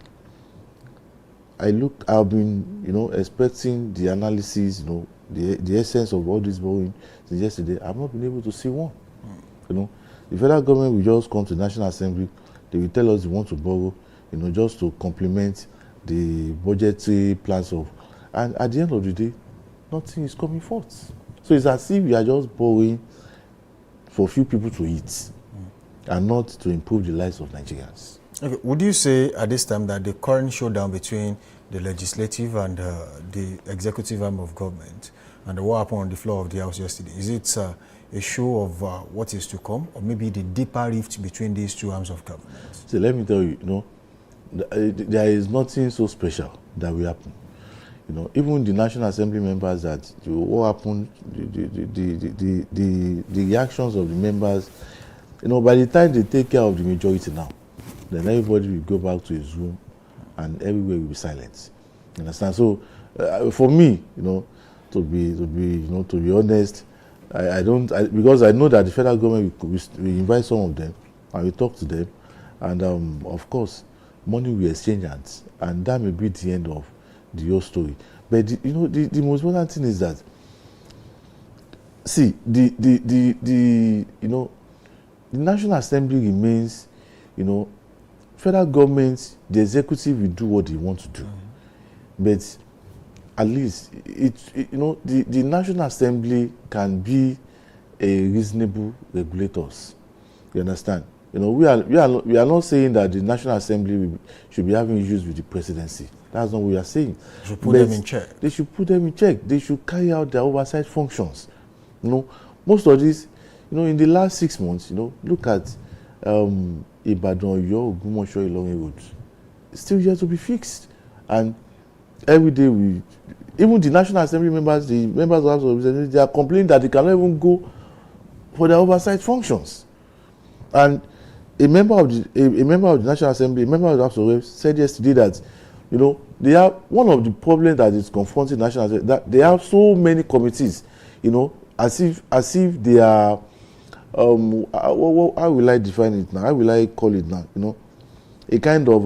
G: I've been expecting the analysis, the essence of all this borrowing since yesterday. I've not been able to see one. The federal government will just come to the National Assembly. They will tell us they want to borrow, just to complement the budgetary plans of, and at the end of the day, nothing is coming forth. So it's as if we are just borrowing for few people to eat, and not to improve the lives of Nigerians.
A: Okay. Would you say at this time that the current showdown between the legislative and the executive arm of government and what happened on the floor of the House yesterday, is it a show of what is to come, or maybe the deeper rift between these two arms of government?
G: So let me tell you, there is nothing so special that will happen. Even the National Assembly members, that what happened, the reactions of the members, by the time they take care of the majority now, then everybody will go back to his room and everywhere will be silent. You understand? So for me, to be honest, I don't, because I know that the federal government will invite some of them and we talk to them, and of course money will exchange hands, and that may be the end of the whole story. But the most important thing is that, see, the National Assembly remains, federal government, the executive will do what they want to do. But at least the National Assembly can be a reasonable regulators. You understand? We are not saying that the National Assembly should be having issues with the presidency. That's not what we are saying.
A: They should put them in check.
G: They should put them in check. They should carry out their oversight functions. Most of this, in the last 6 months, look at Ibadan, Oyo, Ogumosho, Ilorin Road. It's still yet to be fixed. And every day even the National Assembly members, the members of the House of Representatives, they are complaining that they cannot even go for their oversight functions. And a member of the National Assembly, a member of the House of Reps said yesterday that, they have one of the problems that is confronting the National Assembly, that they have so many committees, as if they are, how will I define it now? How will I call it now? A kind of,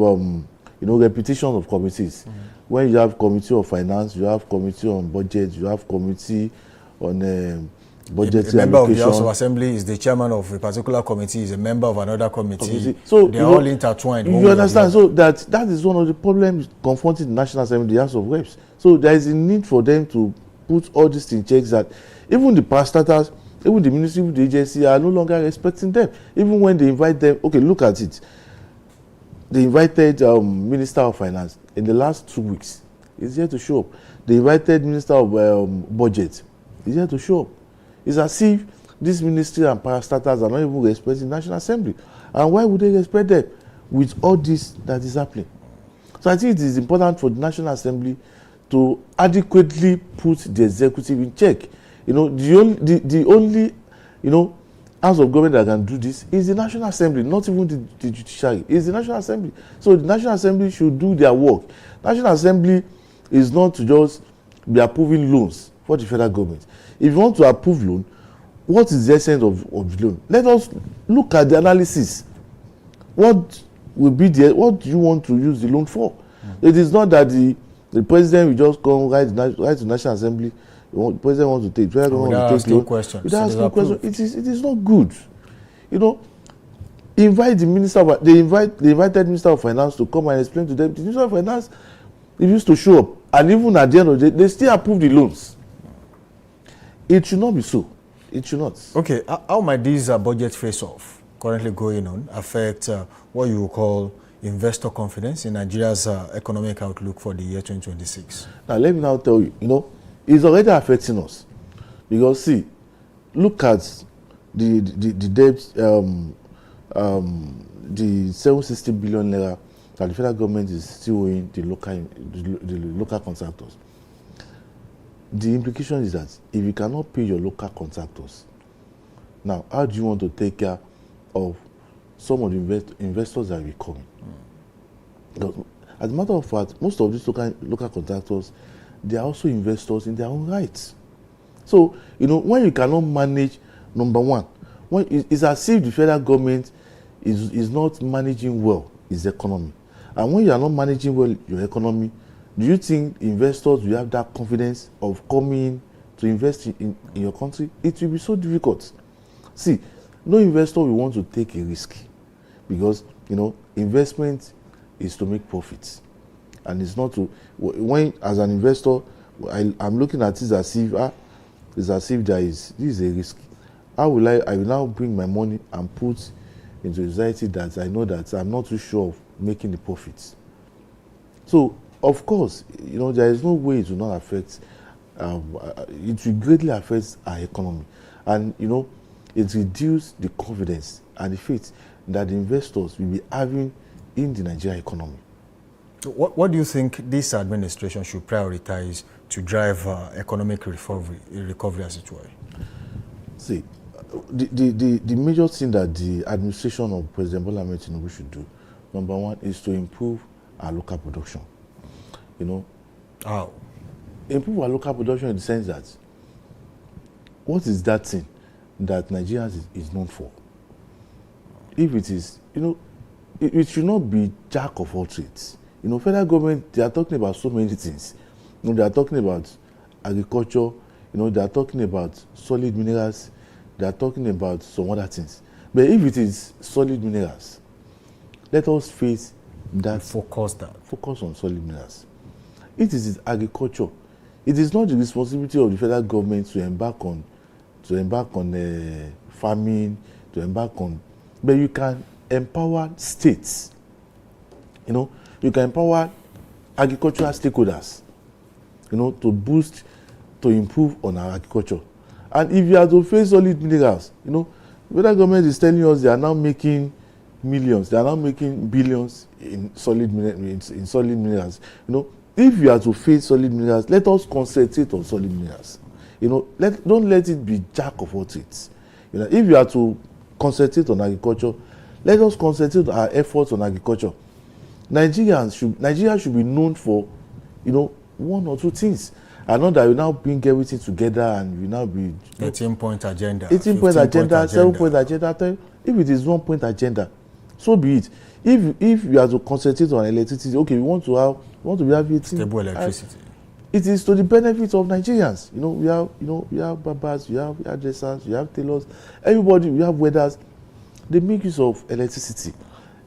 G: repetition of committees. When you have committee of finance, you have committee on budget, you have committee on budgetary allocation. A member of the
A: House of Assembly is the chairman of a particular committee, is a member of another committee. So they are all intertwined.
G: You understand? So that is one of the problems confronting the National Assembly, the House of Reps. So there is a need for them to put all these in checks, that even the parastatals, even the ministry of the agency are no longer respecting them. Even when they invite them, okay, look at it. They invited Minister of Finance in the last 2 weeks. He's here to show up. They invited Minister of Budget. He's here to show up. It's as if this ministry and parastatals are not even respecting the National Assembly. And why would they respect them with all this that is happening? So I think it is important for the National Assembly to adequately put the executive in check. You know, the only, you know, house of government that can do this is the National Assembly, not even the judiciary. It's the National Assembly. So the National Assembly should do their work. National Assembly is not to just be approving loans for the federal government. If you want to approve loan, what is the essence of the loan? Let us look at the analysis. What will be what do you want to use the loan for? It is not that the president will just come write to National Assembly. The president wants to take. The president wants to take loan. Without asking questions. It is not good. You know, invite the minister. They invited Minister of Finance to come and explain to them. The Minister of Finance used to show up, and even at the end of the day, they still approve the loans. It should not be so. It should not.
A: Okay, how might this budget face-off currently going on affect what you will call investor confidence in Nigeria's economic outlook for the year 2026?
G: Now, let me now tell you, you know, it's already affecting us. Because, see, look at the debt, the 760 billion naira that the federal government is still owing the local contractors. The implication is that if you cannot pay your local contractors, now how do you want to take care of some of the investors that will be coming? As a matter of fact, most of these local contractors, they are also investors in their own rights. So, you know, when you cannot manage, number one, it's as if the federal government is not managing well its economy. And when you are not managing well your economy, do you think investors will have that confidence of coming to invest in your country? It will be so difficult. See, no investor will want to take a risk because, you know, investment is to make profits. And it's not to, when as an investor, I'm looking at this as if, this is a risk. I will now bring my money and put into a society that I know that I'm not too sure of making the profits. So, of course, you know, there is no way it will not affect, it will greatly affect our economy. And, you know, it reduces the confidence and the faith that the investors will be having in the Nigerian economy.
A: What do you think this administration should prioritize to drive economic recovery as it were?
G: See, the major thing that the administration of President Bola Ahmed Tinubu should do, number one, is to improve our local production. You know,
A: how?
G: Improve our local production in the sense that what is that thing that Nigeria is known for? If it is, you know, it should not be jack of all trades. You know, federal government, they are talking about so many things. You know, they are talking about agriculture, you know, they are talking about solid minerals, they are talking about some other things. But if it is solid minerals, let us face that. Focus on solid minerals. It is agriculture. It is not the responsibility of the federal government to embark on farming, to embark on, but you can empower states. You know, you can empower agricultural stakeholders, you know, to boost, to improve on our agriculture. And if you are to face solid minerals, you know, the federal government is telling us they are now making millions, they are now making billions in solid minerals. You know, if you are to face solid minerals, let us concentrate on solid minerals. You know, don't let it be jack of all trades. You know, if you are to concentrate on agriculture, let us concentrate our efforts on agriculture. Nigeria should be known for, you know, one or two things. And not that we now bring everything together and we now be
A: 18-point agenda.
G: 18-point agenda, 7-point agenda. If it is 1-point agenda, so be it. If you are to concentrate on electricity, okay, we want to be having
A: stable electricity.
G: It is to the benefit of Nigerians. You know, we have barbers, we have hairdressers, we have tailors, everybody, we have welders. They make use of electricity.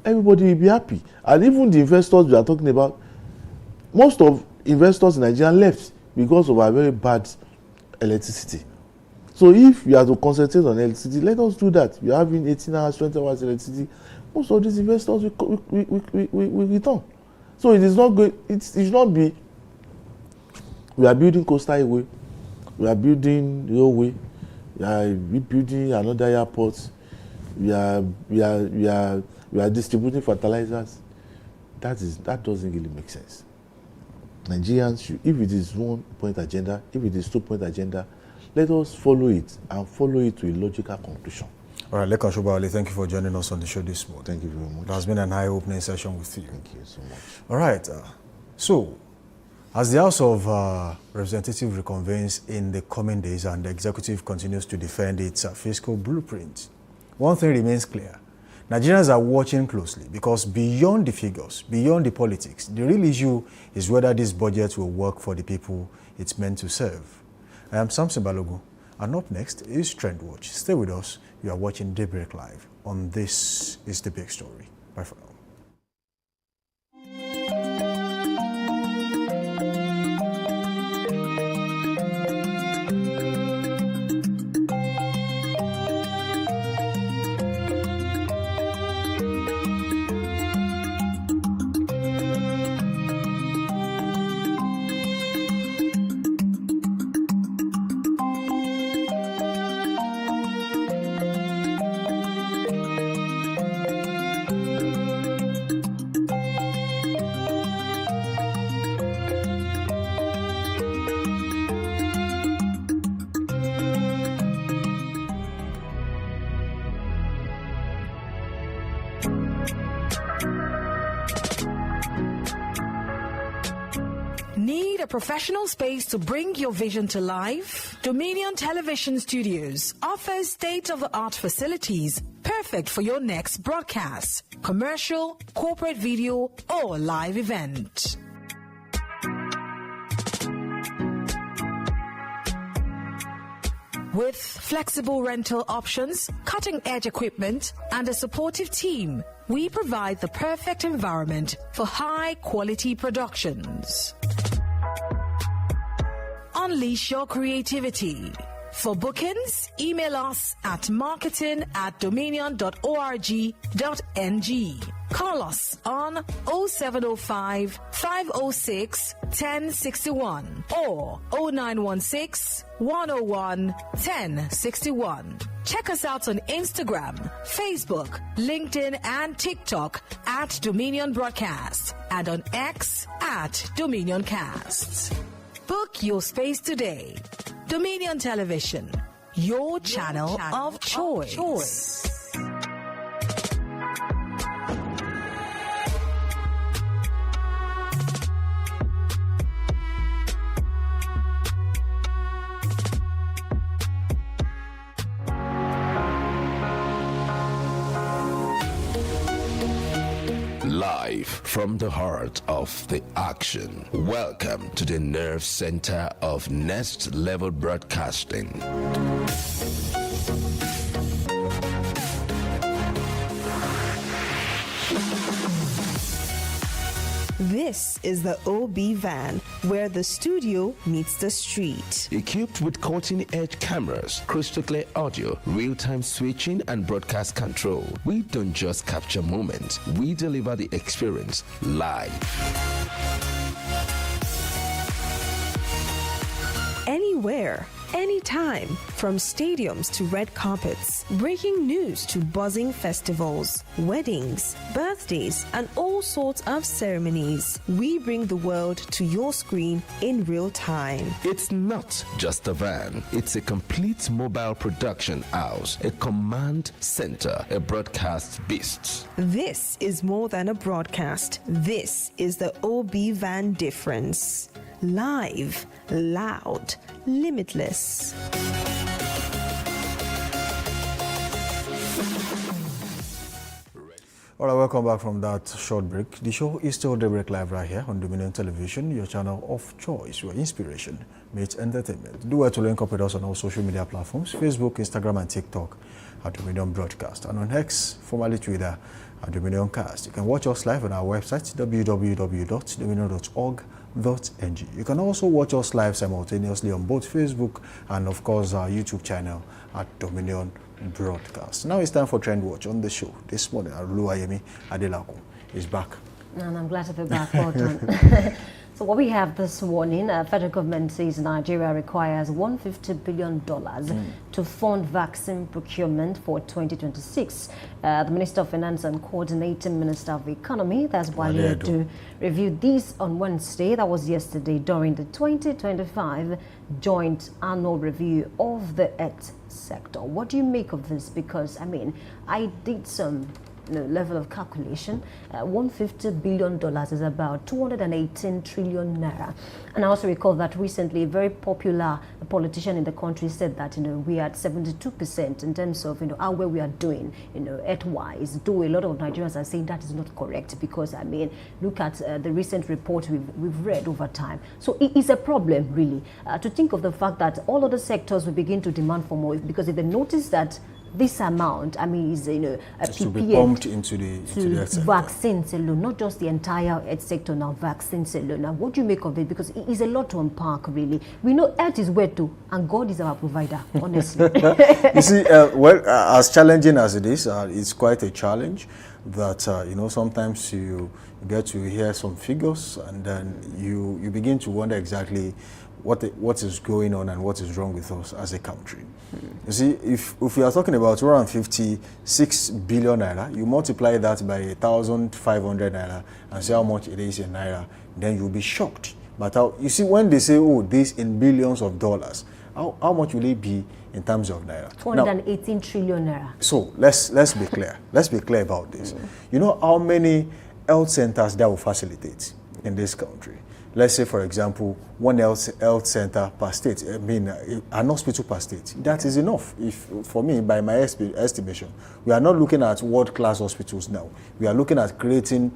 G: Everybody will be happy. And even the investors we are talking about, most of investors in Nigeria left because of our very bad electricity. So if we are to concentrate on electricity, let us do that. We are having 18 hours, 20 hours electricity. Most of these investors will return. So it is not good. It should not be. We are building coastal highway. We are building railway. We are rebuilding another airport. We are distributing fertilizers. that doesn't really make sense. Nigerians should, if it is 1 point agenda, if it is 2 point agenda, let us follow it and follow it to a logical conclusion.
A: All right, Lekan Shobali, thank you for joining us on the show this morning.
G: Thank you very much.
A: It has been an eye-opening session with you.
G: Thank you so much.
A: All right, so as the House of Representatives reconvenes in the coming days and the executive continues to defend its fiscal blueprint, one thing remains clear. Nigerians are watching closely because beyond the figures, beyond the politics, the real issue is whether this budget will work for the people it's meant to serve. I am Samson Balogun, and up next is Trend Watch. Stay with us. You are watching Daybreak Live on This Is the Big Story. Bye for now.
E: Need a professional space to bring your vision to life? Dominion Television Studios offers state-of-the-art facilities perfect for your next broadcast, commercial, corporate video, or live event. With flexible rental options, cutting-edge equipment, and a supportive team, we provide the perfect environment for high-quality productions. Unleash your creativity. For bookings, email us at marketing@dominion.org.ng. Call us on 0705 506 1061 or 0916 101 1061. Check us out on Instagram, Facebook, LinkedIn, and TikTok at Dominion Broadcast and on X at Dominion Cast. Book your space today. Dominion Television, your channel of choice.
C: Live from the heart of the action. Welcome to the nerve center of next level broadcasting.
D: This is the OB van, where the studio meets the street.
C: Equipped with cutting-edge cameras, crystal clear audio, real-time switching, and broadcast control, we don't just capture moments, we deliver the experience live.
D: Anywhere, anytime, from stadiums to red carpets, breaking news to buzzing festivals, weddings, birthdays, and all sorts of ceremonies. We bring the world to your screen in real time.
C: It's not just a van, it's a complete mobile production house, a command center, a broadcast beast.
D: This is more than a broadcast. This is the OB van difference. Live, loud, limitless.
A: All right, welcome back from that short break. The show is still Daybreak Live right here on Dominion Television, your channel of choice, where inspiration meets entertainment. Do well to link up with us on all social media platforms, Facebook, Instagram, and TikTok at Dominion Broadcast, and on X, formerly Twitter, at Dominion Cast. You can watch us live on our website, www.dominion.org.ng. You can also watch us live simultaneously on both Facebook and, of course, our YouTube channel at Dominion Broadcast. Now it's time for Trend Watch on the show. This morning, Oluwayemi Adelako is back.
B: And I'm glad to be back. Well done. So what we have this morning, federal government says Nigeria requires $150 billion to fund vaccine procurement for 2026. The Minister of Finance and Coordinating Minister of Economy, that's Wale Edu, reviewed this on Wednesday, that was yesterday, during the 2025 Joint Annual Review of the Health Sector. What do you make of this? Because, I mean, I did some level of calculation. $150 billion is about 218 trillion naira. And I also recall that recently a very popular politician in the country said that, we are at 72% in terms of, how well we are doing, earth-wise. Though a lot of Nigerians are saying that is not correct because, I mean, look at the recent report we've read over time. So it is a problem, really, to think of the fact that all other sectors will begin to demand for more, because if they notice that this amount, I mean, is a
A: to be pumped into the
B: vaccines alone, not just the entire health sector now, vaccines alone. Now, what do you make of it? Because it is a lot to unpack, really. We know health is where to, and God is our provider, honestly.
A: You see, as challenging as it is, it's quite a challenge that, sometimes you get to hear some figures and then you begin to wonder exactly what is going on and what is wrong with us as a country. You see, if we are talking about 256 billion naira, you multiply that by 1,500 naira and see how much it is in naira, then you'll be shocked. But you see, when they say, oh, this in billions of dollars, how much will it be in terms of naira?
B: 218 trillion naira.
A: So let's be clear. Let's be clear about this. You know how many health centers that will facilitate in this country? Let's say, for example, one health center per state, I mean, an hospital per state. That is enough. For me, by my estimation, we are not looking at world-class hospitals now. We are looking at creating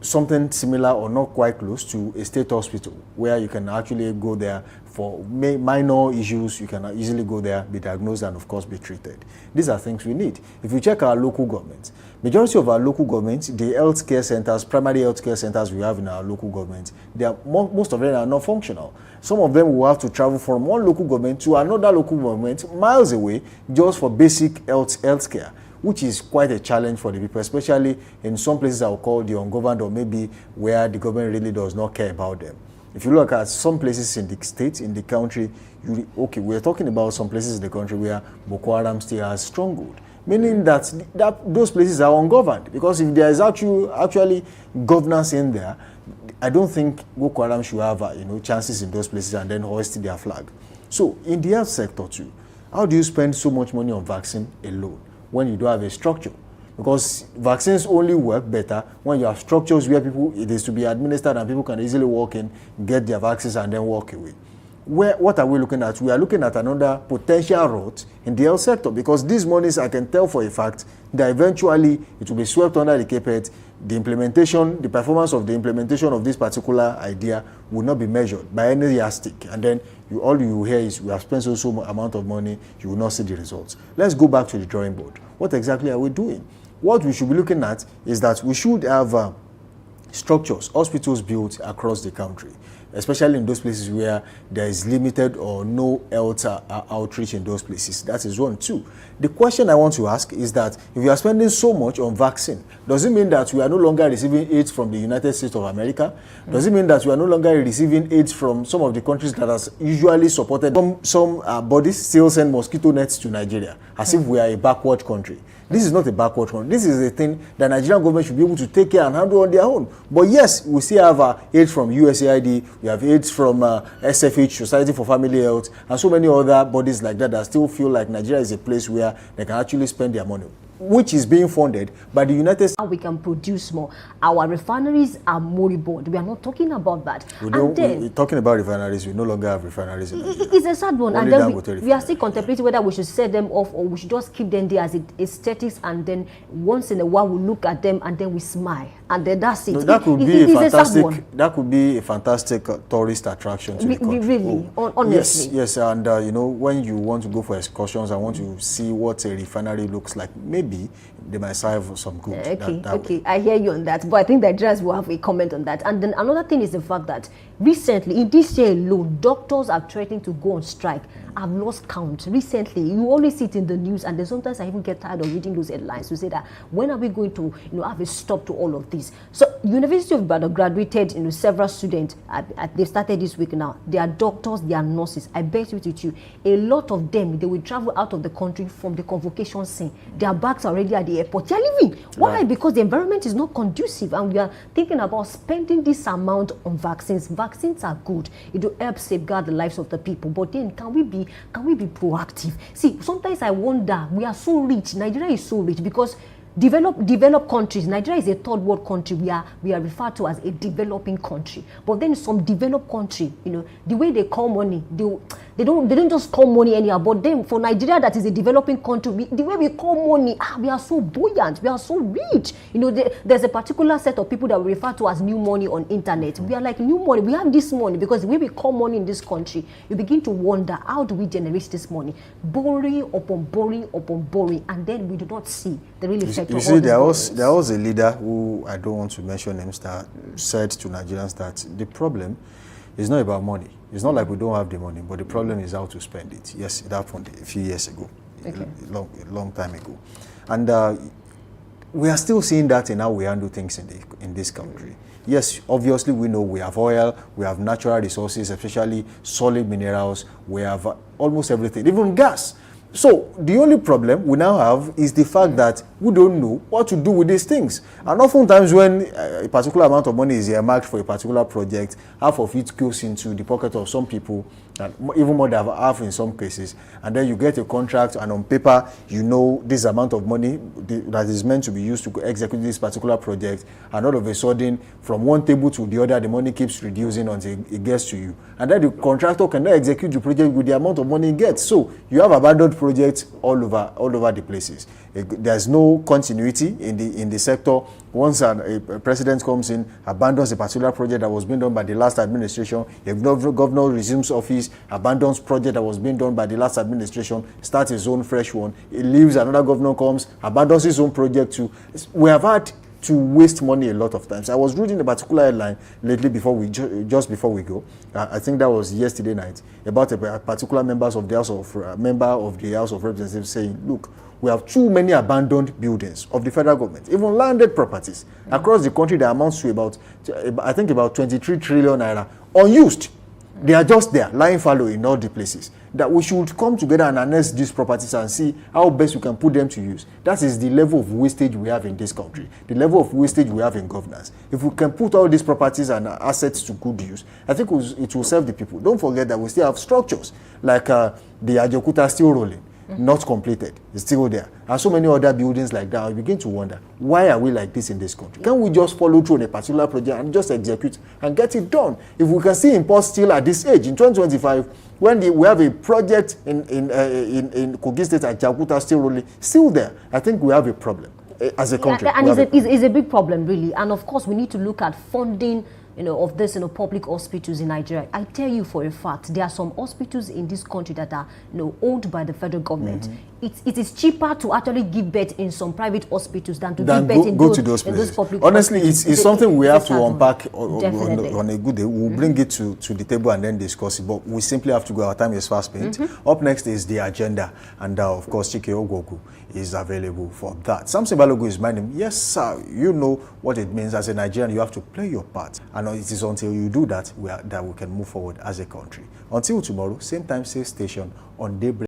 A: something similar or not quite close to a state hospital where you can actually go there for minor issues. You can easily go there, be diagnosed, and of course be treated. These are things we need. If you check our local governments, majority of our local governments, the healthcare centers, primary healthcare centers we have in our local governments, most of them are not functional. Some of them will have to travel from one local government to another local government miles away just for basic healthcare, which is quite a challenge for the people, especially in some places I will call the ungoverned, or maybe where the government really does not care about them. If you look at some places in the state, in the country, we're talking about some places in the country where Boko Haram still has stronghold, meaning that those places are ungoverned. Because if there is actually governance in there, I don't think Boko Haram should have chances in those places and then hoist their flag. So in the health sector too, how do you spend so much money on vaccine alone when you don't have a structure? Because vaccines only work better when you have structures where it is to be administered and people can easily walk in, get their vaccines, and then walk away. What are we looking at? We are looking at another potential route in the health sector, because these monies, I can tell for a fact that eventually it will be swept under the carpet. The performance of the implementation of this particular idea will not be measured by any yardstick. And then all you hear is, we have spent so amount of money, you will not see the results. Let's go back to the drawing board. What exactly are we doing? What we should be looking at is that we should have structures, hospitals built across the country, especially in those places where there is limited or no health outreach in those places. That is one. Two, the question I want to ask is that if we are spending so much on vaccine, does it mean that we are no longer receiving aid from the United States of America? Does it mean that we are no longer receiving aid from some of the countries that has usually supported? Some bodies still send mosquito nets to Nigeria as if we are a backward country. This is not a backward country. This is a thing that Nigerian government should be able to take care and handle on their own. But yes, we still have aid from USAID, we have aid from SFH, Society for Family Health, and so many other bodies like that still feel like Nigeria is a place where they can actually spend their money, which is being funded by the United States.
B: We can produce more. Our refineries are moribund. We are not talking about that.
A: We're talking about refineries. We no longer have refineries in Nigeria.
B: It's a sad one. Only, and then we are still contemplating whether we should set them off or we should just keep them there as aesthetics, and then once in a while we look at them and then we smile, and then that's it.
A: No, that could be a fantastic tourist attraction to the country.
B: Really, honestly.
A: Yes, and when you want to go for excursions and want to see what a refinery looks like, maybe maybe they might serve some good.
B: Okay, I hear you on that, but I think the Nigerians will have a comment on that. And then another thing is the fact that recently, in this year alone, doctors are threatening to go on strike. I've lost count. Recently, you always see it in the news, and then sometimes I even get tired of reading those headlines to say that when are we going to, have a stop to all of this? So, University of Ibadan graduated, several students. They've started this week now. They are doctors, they are nurses. I bet with you, a lot of them, they will travel out of the country from the convocation scene. Their bags are already at the airport. They're leaving. Why? Right. Because the environment is not conducive, and we are thinking about spending this amount on vaccines. Vaccines are good. It will help safeguard the lives of the people. But then, can we be proactive? See, sometimes I wonder, we are so rich. Nigeria is so rich because developed countries, Nigeria is a third world country. We are referred to as a developing country. But then some developed country, the way they call money, they don't just call money anyhow. But then for Nigeria, that is a developing country, the way we call money, we are so buoyant, we are so rich. There's a particular set of people that we refer to as new money on internet. We are like new money. We have this money because the way we call money in this country, you begin to wonder, how do we generate this money? Borrowing upon borrowing, and then we do not see the real effect.
A: You see, there was a leader who, I don't want to mention names, that said to Nigerians that the problem is not about money. It's not like we don't have the money, but the problem is how to spend it. Yes, it happened a few years ago, a long time ago. And we are still seeing that in how we handle things in this country. Yes, obviously we know we have oil, we have natural resources, especially solid minerals, we have almost everything, even gas. So the only problem we now have is the fact that we don't know what to do with these things. And oftentimes when a particular amount of money is earmarked for a particular project, half of it goes into the pocket of some people, and even more than half in some cases. And then you get a contract, and on paper, this amount of money that is meant to be used to execute this particular project. And all of a sudden, from one table to the other, the money keeps reducing until it gets to you. And then the contractor cannot execute the project with the amount of money he gets. So you have abandoned projects all over the places. There's no continuity in the sector. Once a president comes in, abandons a particular project that was being done by the last administration, a governor resumes office, abandons project that was being done by the last administration, starts his own fresh one. He leaves, another governor comes, abandons his own project too. We have had to waste money a lot of times. I was reading a particular headline lately just before we go. I think that was yesterday night, about a particular member of the House of Representatives saying, look, we have too many abandoned buildings of the federal government, even landed properties across the country that amounts to about 23 trillion naira unused. They are just there, lying fallow in all the places. That we should come together and harness these properties and see how best we can put them to use. That is the level of wastage we have in this country, the level of wastage we have in governance. If we can put all these properties and assets to good use, I think it will serve the people. Don't forget that we still have structures like the Ajokuta still rolling. Not completed, it's still there, and so many other buildings like that. I begin to wonder, why are we like this in this country? Can we just follow through on a particular project and just execute and get it done? If we can see impulse still at this age in 2025, when we have a project in Kogi State at Jakuta still there, I think we have a problem as a country.
B: And it's a big problem, really. And of course, we need to look at funding of this, public hospitals in Nigeria. I tell you for a fact, there are some hospitals in this country that are, owned by the federal government. It is cheaper to actually give birth in some private hospitals than to give birth in those public
A: Honestly,
B: hospitals.
A: it's something we have to unpack on a good day. We'll bring it to the table and then discuss it, but we simply have to go. Our time is fast spent. Up next is the agenda, and of course, Chike Ogogu is available for that. Samson Balogu is my name. Yes, sir, you know what it means. As a Nigerian, you have to play your part, and it is until you do that that we can move forward as a country. Until tomorrow, same time, same station on Daybreak.